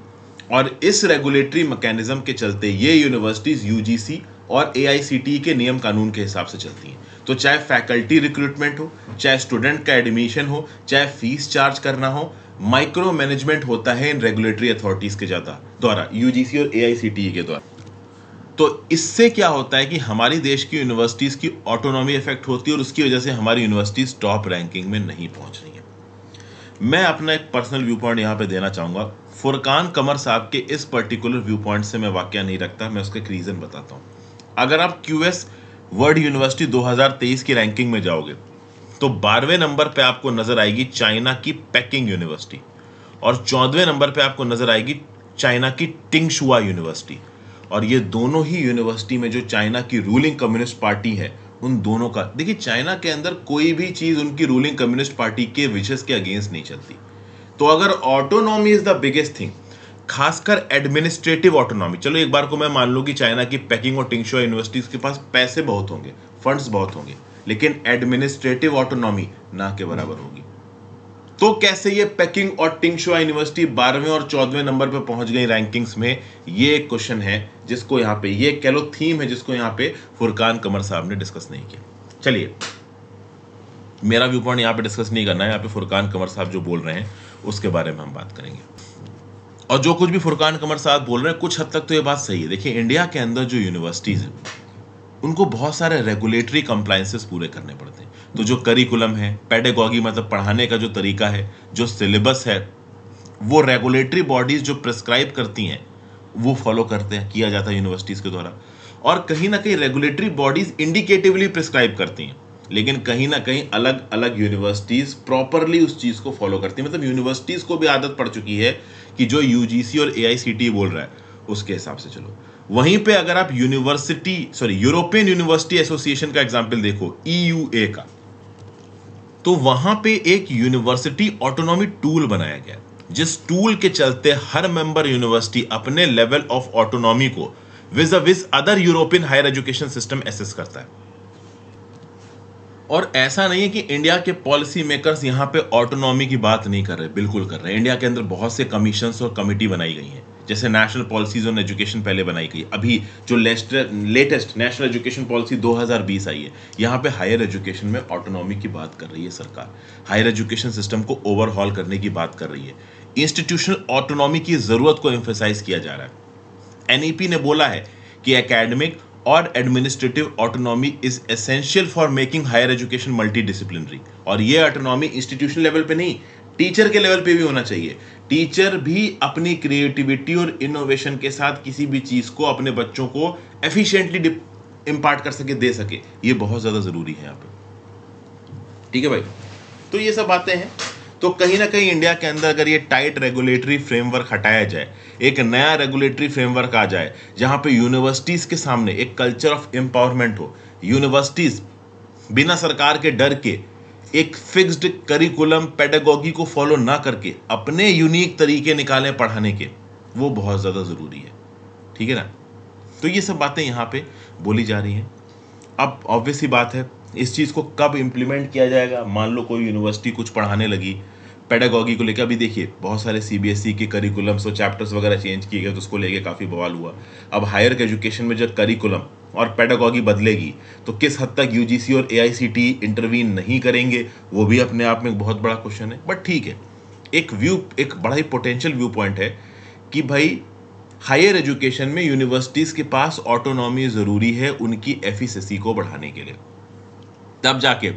और इस रेगुलेटरी मैकेनिज्म के चलते ये यूनिवर्सिटीज UGC और AICTE के नियम कानून के हिसाब से चलती हैं। तो चाहे फैकल्टी रिक्रूटमेंट हो, चाहे स्टूडेंट का एडमिशन हो, चाहे फीस चार्ज करना हो, माइक्रो मैनेजमेंट होता है इन रेगुलेटरी अथॉरिटीज के द्वारा, UGC और AICTE के द्वारा। तो इससे क्या होता है कि हमारी देश की यूनिवर्सिटीज की ऑटोनॉमी इफेक्ट होती है, और उसकी वजह से हमारी यूनिवर्सिटीज टॉप रैंकिंग में नहीं पहुंच रही है। मैं अपना एक पर्सनल व्यू पॉइंट यहां पे देना चाहूंगा। फुरकान कमर साहब के इस पर्टिकुलर व्यू पॉइंट से मैं वाकया नहीं रखता, मैं उसका एक रीजन बताता हूं। अगर आप QS वर्ल्ड यूनिवर्सिटी 2023 की रैंकिंग में जाओगे तो 12वें नंबर पे आपको नजर आएगी चाइना की पेकिंग यूनिवर्सिटी, और 14वें नंबर पे आपको नजर आएगी चाइना की टिंगशुआ यूनिवर्सिटी। और ये दोनों ही यूनिवर्सिटी में जो चाइना की रूलिंग कम्युनिस्ट पार्टी है, उन दोनों का, देखिए चाइना के अंदर कोई भी चीज उनकी रूलिंग कम्युनिस्ट पार्टी के विशेष के अगेंस्ट नहीं चलती। तो अगर autonomy is the biggest thing, खासकर एडमिनिस्ट्रेटिव ऑटोनॉमी, चलो एक बार को मैं मान लूं कि चाइना की पेकिंग और टिंगशुआ यूनिवर्सिटीज के पास पैसे बहुत होंगे, फंड्स बहुत होंगे, लेकिन एडमिनिस्ट्रेटिव ऑटोनॉमी ना के बराबर होगी। तो कैसे ये पेकिंग और टिंगशुआ यूनिवर्सिटी 12वें और 14वें नंबर पे पहुंच गई रैंकिंग्स में, ये एक क्वेश्चन है जिसको यहाँ पे, ये कह लो थीम है जिसको यहाँ पे फुरकान कमर साहब ने डिस्कस नहीं किया। चलिए, मेरा व्यू पॉइंट यहाँ पे डिस्कस नहीं करना है, यहाँ पे फुरकान कमर साहब जो बोल रहे हैं उसके बारे में हम बात करेंगे। और जो कुछ भी फुरकान कमर साहब बोल रहे हैं कुछ हद तक तो ये बात सही है। देखिए, इंडिया के अंदर जो यूनिवर्सिटीज हैं उनको बहुत सारे रेगुलेटरी कंप्लायंसेस पूरे करने पड़ते हैं। तो जो करिकुलम है, पेडागॉजी मतलब पढ़ाने का जो तरीका है, जो सिलेबस है, वो रेगुलेटरी बॉडीज जो प्रिस्क्राइब करती हैं वो फॉलो करते हैं, किया जाता है यूनिवर्सिटीज के द्वारा। और कहीं ना कहीं रेगुलेटरी बॉडीज इंडिकेटिवली प्रिस्क्राइब करती हैं, लेकिन कहीं ना कहीं अलग अलग यूनिवर्सिटीज प्रॉपरली उस चीज को फॉलो करती हैं। मतलब यूनिवर्सिटीज को भी आदत पड़ चुकी है कि जो UGC और AICTE बोल रहा है उसके हिसाब से चलो। वहीं पे अगर आप यूरोपियन यूनिवर्सिटी एसोसिएशन का एग्जांपल देखो, EUA का, तो वहां पे एक यूनिवर्सिटी ऑटोनॉमी टूल बनाया गया, जिस टूल के चलते हर मेंबर यूनिवर्सिटी अपने लेवल ऑफ ऑटोनॉमी को with other European higher education system assess करता है। और ऐसा नहीं है कि इंडिया के पॉलिसी मेकर्स यहां पे ऑटोनॉमी की बात नहीं कर रहे, बिल्कुल कर रहे हैं। इंडिया के अंदर बहुत से कमीशंस और कमिटी बनाई गई हैं, जैसे नेशनल पॉलिसीज ऑन एजुकेशन पहले बनाई गई, अभी जो लेटेस्ट नेशनल एजुकेशन पॉलिसी 2020 आई है, यहाँ पे हायर एजुकेशन में ऑटोनॉमी की बात कर रही है सरकार। हायर एजुकेशन सिस्टम को ओवरहॉल करने की बात कर रही है, इंस्टीट्यूशनल ऑटोनॉमी की जरूरत को एम्फेसाइज किया जा रहा है। NEP ने बोला है कि एकेडमिक और administrative autonomy is essential for making higher education multi disciplinary. और ये ऑटोनॉमी इंस्टीट्यूशन लेवल पे नहीं, टीचर के लेवल पे भी होना चाहिए। टीचर भी अपनी क्रिएटिविटी और इनोवेशन के साथ किसी भी चीज को अपने बच्चों को एफिशिएंटली इंपार्ट कर सके, दे सके, ये बहुत ज्यादा जरूरी है यहाँ पे। ठीक है भाई, तो ये सब बातें हैं। तो कहीं ना कहीं इंडिया के अंदर अगर ये टाइट रेगुलेटरी फ्रेमवर्क हटाया जाए, एक नया रेगुलेटरी फ्रेमवर्क आ जाए जहां पे यूनिवर्सिटीज के सामने एक कल्चर ऑफ एम्पावरमेंट हो, यूनिवर्सिटीज बिना सरकार के डर के एक फिक्स्ड करिकुलम पेडागॉजी को फॉलो ना करके अपने यूनिक तरीके निकालें पढ़ाने के, वो बहुत ज़्यादा ज़रूरी है। ठीक है ना? तो ये सब बातें यहाँ पे बोली जा रही हैं। अब ऑब्वियस ही बात है, इस चीज़ को कब इम्प्लीमेंट किया जाएगा। मान लो कोई यूनिवर्सिटी कुछ पढ़ाने लगी पेडागॉजी को लेकर, अभी देखिए बहुत सारे CBSE के करिकुलम्स और चैप्टर्स वगैरह चेंज किए गए, तो उसको लेके काफ़ी बवाल हुआ। अब हायर एजुकेशन में जब करिकुलम और पेडागॉजी बदलेगी तो किस हद तक UGC और AICTE इंटरवीन नहीं करेंगे, वो भी अपने आप में एक बहुत बड़ा क्वेश्चन है। बट ठीक है, एक बड़ा ही पोटेंशियल व्यू पॉइंट है कि भाई हायर एजुकेशन में यूनिवर्सिटीज़ के पास ऑटोनॉमी ज़रूरी है उनकी एफिशिएंसी को बढ़ाने के लिए। तब जाके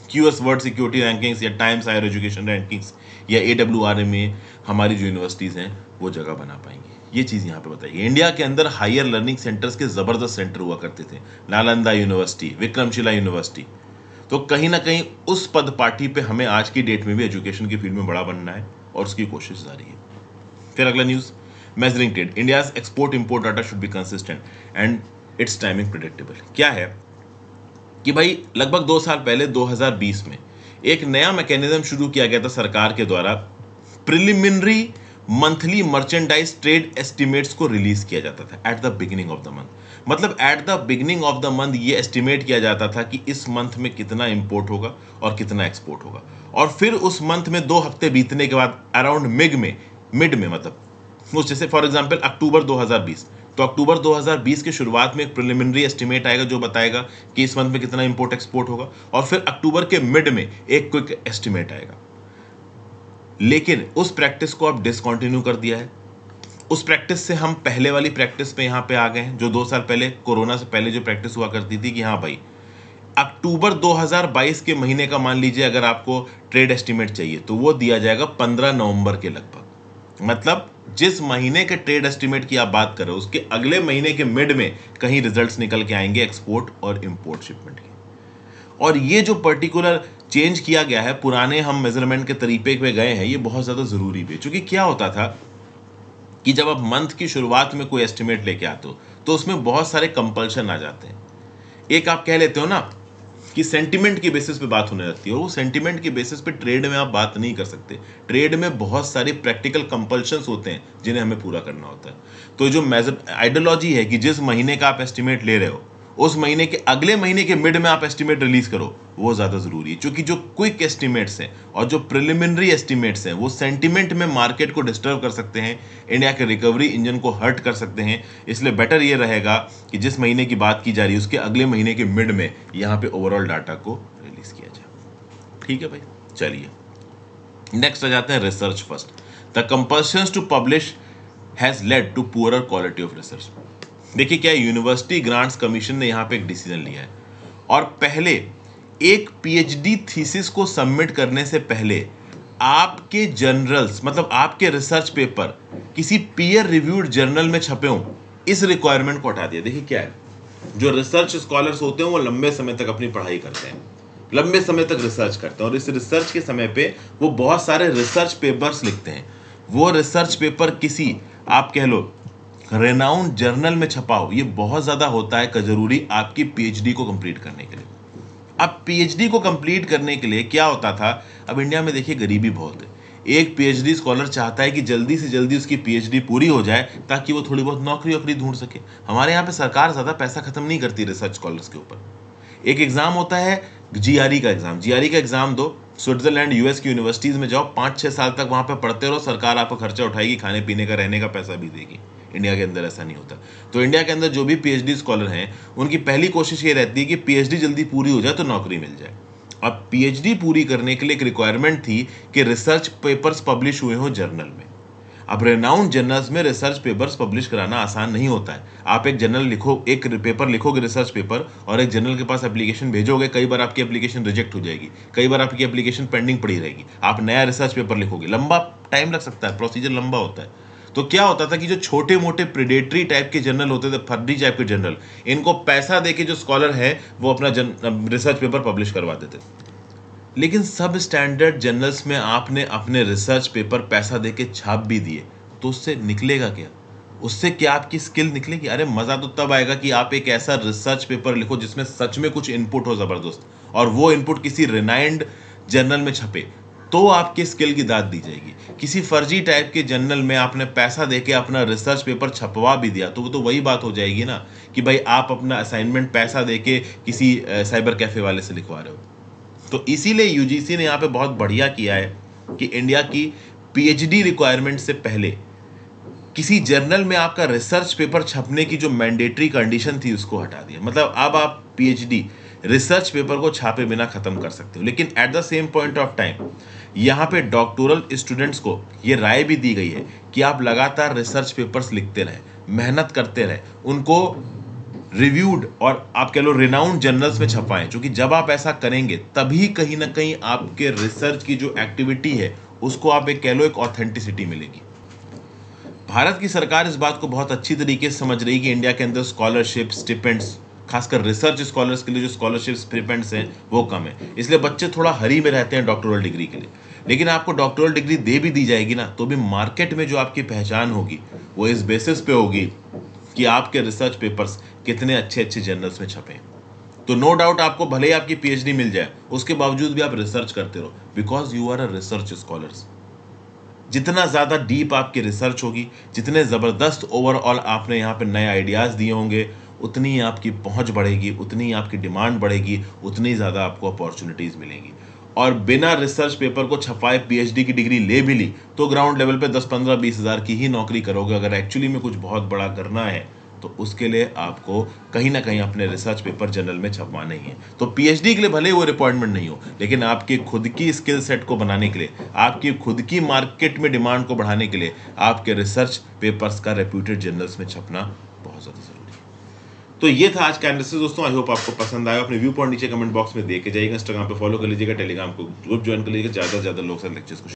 QS वर्ल्ड सिक्योरिटी रैंकिंग्स या टाइम्स हायर एजुकेशन रैंकिंग्स या AWR में हमारी जो यूनिवर्सिटीज़ हैं वो जगह बना पाएंगी। ये चीज़ यहाँ पे बताइए। इंडिया के अंदर हायर लर्निंग सेंटर्स के ज़बरदस्त सेंटर हुआ करते थे, नालंदा यूनिवर्सिटी, विक्रमशिला यूनिवर्सिटी। तो कहीं ना कहीं उस पद पार्टी पे हमें आज की डेट में भी एजुकेशन की फील्ड में बड़ा बनना है और उसकी कोशिश जारी है। फिर अगला news, measuring trade, India's export import data should be consistent and it's timing predictable. क्या है कि भाई लगभग 2 साल पहले 2020 में एक नया मैकेनिज्म शुरू किया गया था सरकार के द्वारा, preliminary monthly merchandise trade estimates को रिलीज किया जाता था at the beginning of the month. मतलब at the beginning of the month ये एस्टिमेट किया जाता था कि इस मंथ में कितना इंपोर्ट होगा और कितना एक्सपोर्ट होगा, और फिर उस मंथ में 2 हफ्ते बीतने के बाद अराउंड मिड में मतलब उस जैसे फॉर एग्जांपल अक्टूबर 2020, तो अक्टूबर 2020 के शुरुआत में एक प्रिलिमिनरी एस्टिमेट आएगा जो बताएगा कि इस मंथ में कितना इंपोर्ट एक्सपोर्ट होगा, और फिर अक्टूबर के मिड में एक क्विक एस्टिमेट आएगा। लेकिन उस प्रैक्टिस को अब डिसकंटिन्यू कर दिया है। उस प्रैक्टिस से हम पहले वाली प्रैक्टिस पे यहाँ पे आ गए हैं, जो 2 साल पहले कोरोना से पहले जो प्रैक्टिस हुआ करती थी कि हाँ भाई अक्टूबर 2022 के महीने का मान लीजिए अगर आपको ट्रेड एस्टिमेट चाहिए तो वो दिया जाएगा 15 नवंबर के लगभग। मतलब जिस महीने के ट्रेड एस्टिमेट की आप बात कर रहे हो उसके अगले महीने के मिड में कहीं रिजल्ट्स निकल के आएंगे एक्सपोर्ट और इंपोर्ट शिपमेंट के। और ये जो पर्टिकुलर चेंज किया गया है, पुराने हम मेजरमेंट के तरीके पे गए हैं, ये बहुत ज़्यादा ज़रूरी भी है। क्योंकि क्या होता था कि जब आप मंथ की शुरुआत में कोई एस्टिमेट लेके आते हो तो उसमें बहुत सारे कंपल्शन आ जाते हैं। एक आप कह लेते हो ना कि सेंटिमेंट की बेसिस पे बात होने लगती है, और वो सेंटिमेंट की बेसिस पे ट्रेड में आप बात नहीं कर सकते। ट्रेड में बहुत सारे प्रैक्टिकल कंपल्शंस होते हैं जिन्हें हमें पूरा करना होता है। तो जो आइडियोलॉजी है कि जिस महीने का आप एस्टिमेट ले रहे हो उस महीने के अगले महीने के मिड में आप एस्टिमेट रिलीज करो, वो ज़्यादा ज़रूरी है। क्योंकि जो क्विक एस्टिमेट्स हैं और जो प्रिलिमिनरी एस्टिमेट्स हैं वो सेंटिमेंट में मार्केट को डिस्टर्ब कर सकते हैं, इंडिया के रिकवरी इंजन को हर्ट कर सकते हैं। इसलिए बेटर ये रहेगा कि जिस महीने की बात की जा रही है उसके अगले महीने के मिड में यहाँ पे ओवरऑल डाटा को रिलीज किया जाए। ठीक है भाई, चलिए नेक्स्ट आ जाते हैं research first. The compulsions to publish has led to poorer quality of research. देखिए क्या यूनिवर्सिटी ग्रांट्स कमीशन ने यहाँ पे एक डिसीजन लिया है, और पहले एक पीएचडी थीसिस को सबमिट करने से पहले आपके जर्नल्स मतलब आपके रिसर्च पेपर किसी पीयर रिव्यूड जर्नल में छपे हों, इस रिक्वायरमेंट को हटा दिया। देखिए क्या है, जो रिसर्च स्कॉलर्स होते हैं वो लंबे समय तक अपनी पढ़ाई करते हैं, लंबे समय तक रिसर्च करते हैं, और इस रिसर्च के समय पे वो बहुत सारे रिसर्च पेपर्स लिखते हैं। वो रिसर्च पेपर किसी आप कह लो रेनाउंड जर्नल में छपा हो, ये बहुत ज़्यादा होता है जरूरी आपकी पीएचडी को कंप्लीट करने के लिए। अब पीएचडी को कंप्लीट करने के लिए क्या होता था, अब इंडिया में देखिए गरीबी बहुत है। एक पीएचडी स्कॉलर चाहता है कि जल्दी से जल्दी उसकी पीएचडी पूरी हो जाए ताकि वो थोड़ी बहुत नौकरी वोकरी ढूंढ सके। हमारे यहाँ पे सरकार ज़्यादा पैसा खत्म नहीं करती रिसर्च स्कॉलर्स के ऊपर। एक एग्ज़ाम होता है जीआरई का एग्ज़ाम, जीआरई का एग्ज़ाम दो, स्विट्जरलैंड यूएस की यूनिवर्सिटीज़ में जाओ, 5-6 साल तक वहाँ पे पढ़ते रहो, सरकार आपका खर्चा उठाएगी, खाने पीने का रहने का पैसा भी देगी। इंडिया के अंदर ऐसा नहीं होता। तो इंडिया के अंदर जो भी पीएचडी स्कॉलर हैं उनकी पहली कोशिश ये रहती है कि पीएचडी जल्दी पूरी हो जाए तो नौकरी मिल जाए। अब पीएचडी पूरी करने के लिए एक रिक्वायरमेंट थी कि रिसर्च पेपर्स पब्लिश हुए हो जर्नल में। अब रेनाउंड जर्नल्स में रिसर्च पेपर्स पब्लिश कराना आसान नहीं होता है। आप एक जर्नल लिखो, एक पेपर लिखोगे रिसर्च पेपर, और एक जर्नल के पास एप्लीकेशन भेजोगे, कई बार आपकी एप्लीकेशन रिजेक्ट हो जाएगी, कई बार आपकी एप्लीकेशन पेंडिंग पड़ी रहेगी। आप नया रिसर्च पेपर लिखोगे, लंबा टाइम लग सकता है, प्रोसीजर लंबा होता है। तो क्या होता था कि जो छोटे मोटे प्रेडेटरी टाइप के जर्नल होते थे, फर्जी टाइप के जर्नल, इनको पैसा देके जो स्कॉलर है वो अपना रिसर्च पेपर पब्लिश करवा देते। लेकिन सब स्टैंडर्ड जर्नल्स में आपने अपने रिसर्च पेपर पैसा देके छाप भी दिए तो उससे निकलेगा क्या? उससे क्या आपकी स्किल निकलेगी? अरे मज़ा तो तब आएगा कि आप एक ऐसा रिसर्च पेपर लिखो जिसमें सच में कुछ इनपुट हो ज़बरदस्त, और वो इनपुट किसी रिनाइंड जर्नल में छपे, तो आपकी स्किल की दाद दी जाएगी। किसी फर्जी टाइप के जर्नल में आपने पैसा देके अपना रिसर्च पेपर छपवा भी दिया तो वो तो वही बात हो जाएगी ना कि भाई आप अपना असाइनमेंट पैसा देके किसी साइबर कैफे वाले से लिखवा रहे हो। तो इसीलिए यूजीसी ने यहाँ पे बहुत बढ़िया किया है कि इंडिया की पीएचडी रिक्वायरमेंट से पहले किसी जर्नल में आपका रिसर्च पेपर छपने की जो मैंडेटरी कंडीशन थी उसको हटा दिया। मतलब अब आप पीएचडी रिसर्च पेपर को छापे बिना खत्म कर सकते हो। लेकिन at the same point of time यहाँ पे डॉक्टोरल स्टूडेंट्स को ये राय भी दी गई है कि आप लगातार रिसर्च पेपर्स लिखते रहें, मेहनत करते रहें, उनको रिव्यूड और आप कह लो रिनाउंड जर्नल्स में छपाएं, क्योंकि जब आप ऐसा करेंगे तभी कहीं ना कहीं आपके रिसर्च की जो एक्टिविटी है उसको आप एक कह लो एक ऑथेंटिसिटी मिलेगी। भारत की सरकार इस बात को बहुत अच्छी तरीके से समझ रही कि इंडिया के अंदर स्कॉलरशिप स्टिपेंड्स, खासकर रिसर्च स्कॉलर्स के लिए जो स्कॉलरशिप स्टिपेंड्स हैं वो कम है, इसलिए बच्चे थोड़ा हरी में रहते हैं डॉक्टोरल डिग्री के लिए। लेकिन आपको डॉक्टोरल डिग्री दे भी दी जाएगी ना, तो भी मार्केट में जो आपकी पहचान होगी वो इस बेसिस पे होगी कि आपके रिसर्च पेपर्स कितने अच्छे अच्छे जर्नल्स में छपे। तो नो डाउट आपको भले ही आपकी पीएचडी मिल जाए, उसके बावजूद भी आप रिसर्च करते रहो, because you are a research scholars. जितना ज़्यादा डीप आपकी रिसर्च होगी, जितने ज़बरदस्त ओवरऑल आपने यहाँ पे नए आइडियाज़ दिए होंगे, उतनी ही आपकी पहुँच बढ़ेगी, उतनी ही आपकी डिमांड बढ़ेगी, उतनी ज़्यादा आपको अपॉर्चुनिटीज़ मिलेंगी। और बिना रिसर्च पेपर को छपाए पीएचडी की डिग्री ले भी ली तो ग्राउंड लेवल पे 10-15-20 हज़ार की ही नौकरी करोगे। अगर एक्चुअली में कुछ बहुत बड़ा करना है तो उसके लिए आपको कहीं ना कहीं अपने रिसर्च पेपर जर्नल में छपवाना ही है। तो पीएचडी के लिए भले वो रिक्वायरमेंट नहीं हो, लेकिन आपके खुद की स्किल सेट को बनाने के लिए, आपकी खुद की मार्केट में डिमांड को बढ़ाने के लिए आपके रिसर्च पेपर्स का रेप्यूटेड जर्नल्स में छपना बहुत ज़्यादा जरूरी है। तो ये था आज का एनालिसिस दोस्तों। आई होप आपको पसंद आया। अपने व्यू पॉइंट नीचे कमेंट बॉक्स में दे के जाइएगा, इंस्टाग्राम पे फॉलो कर लीजिएगा, टेलीग्राम को ग्रुप ज्वाइन कर लीजिएगा, ज़्यादा से ज़्यादा लोग साथ लेक्चर्स को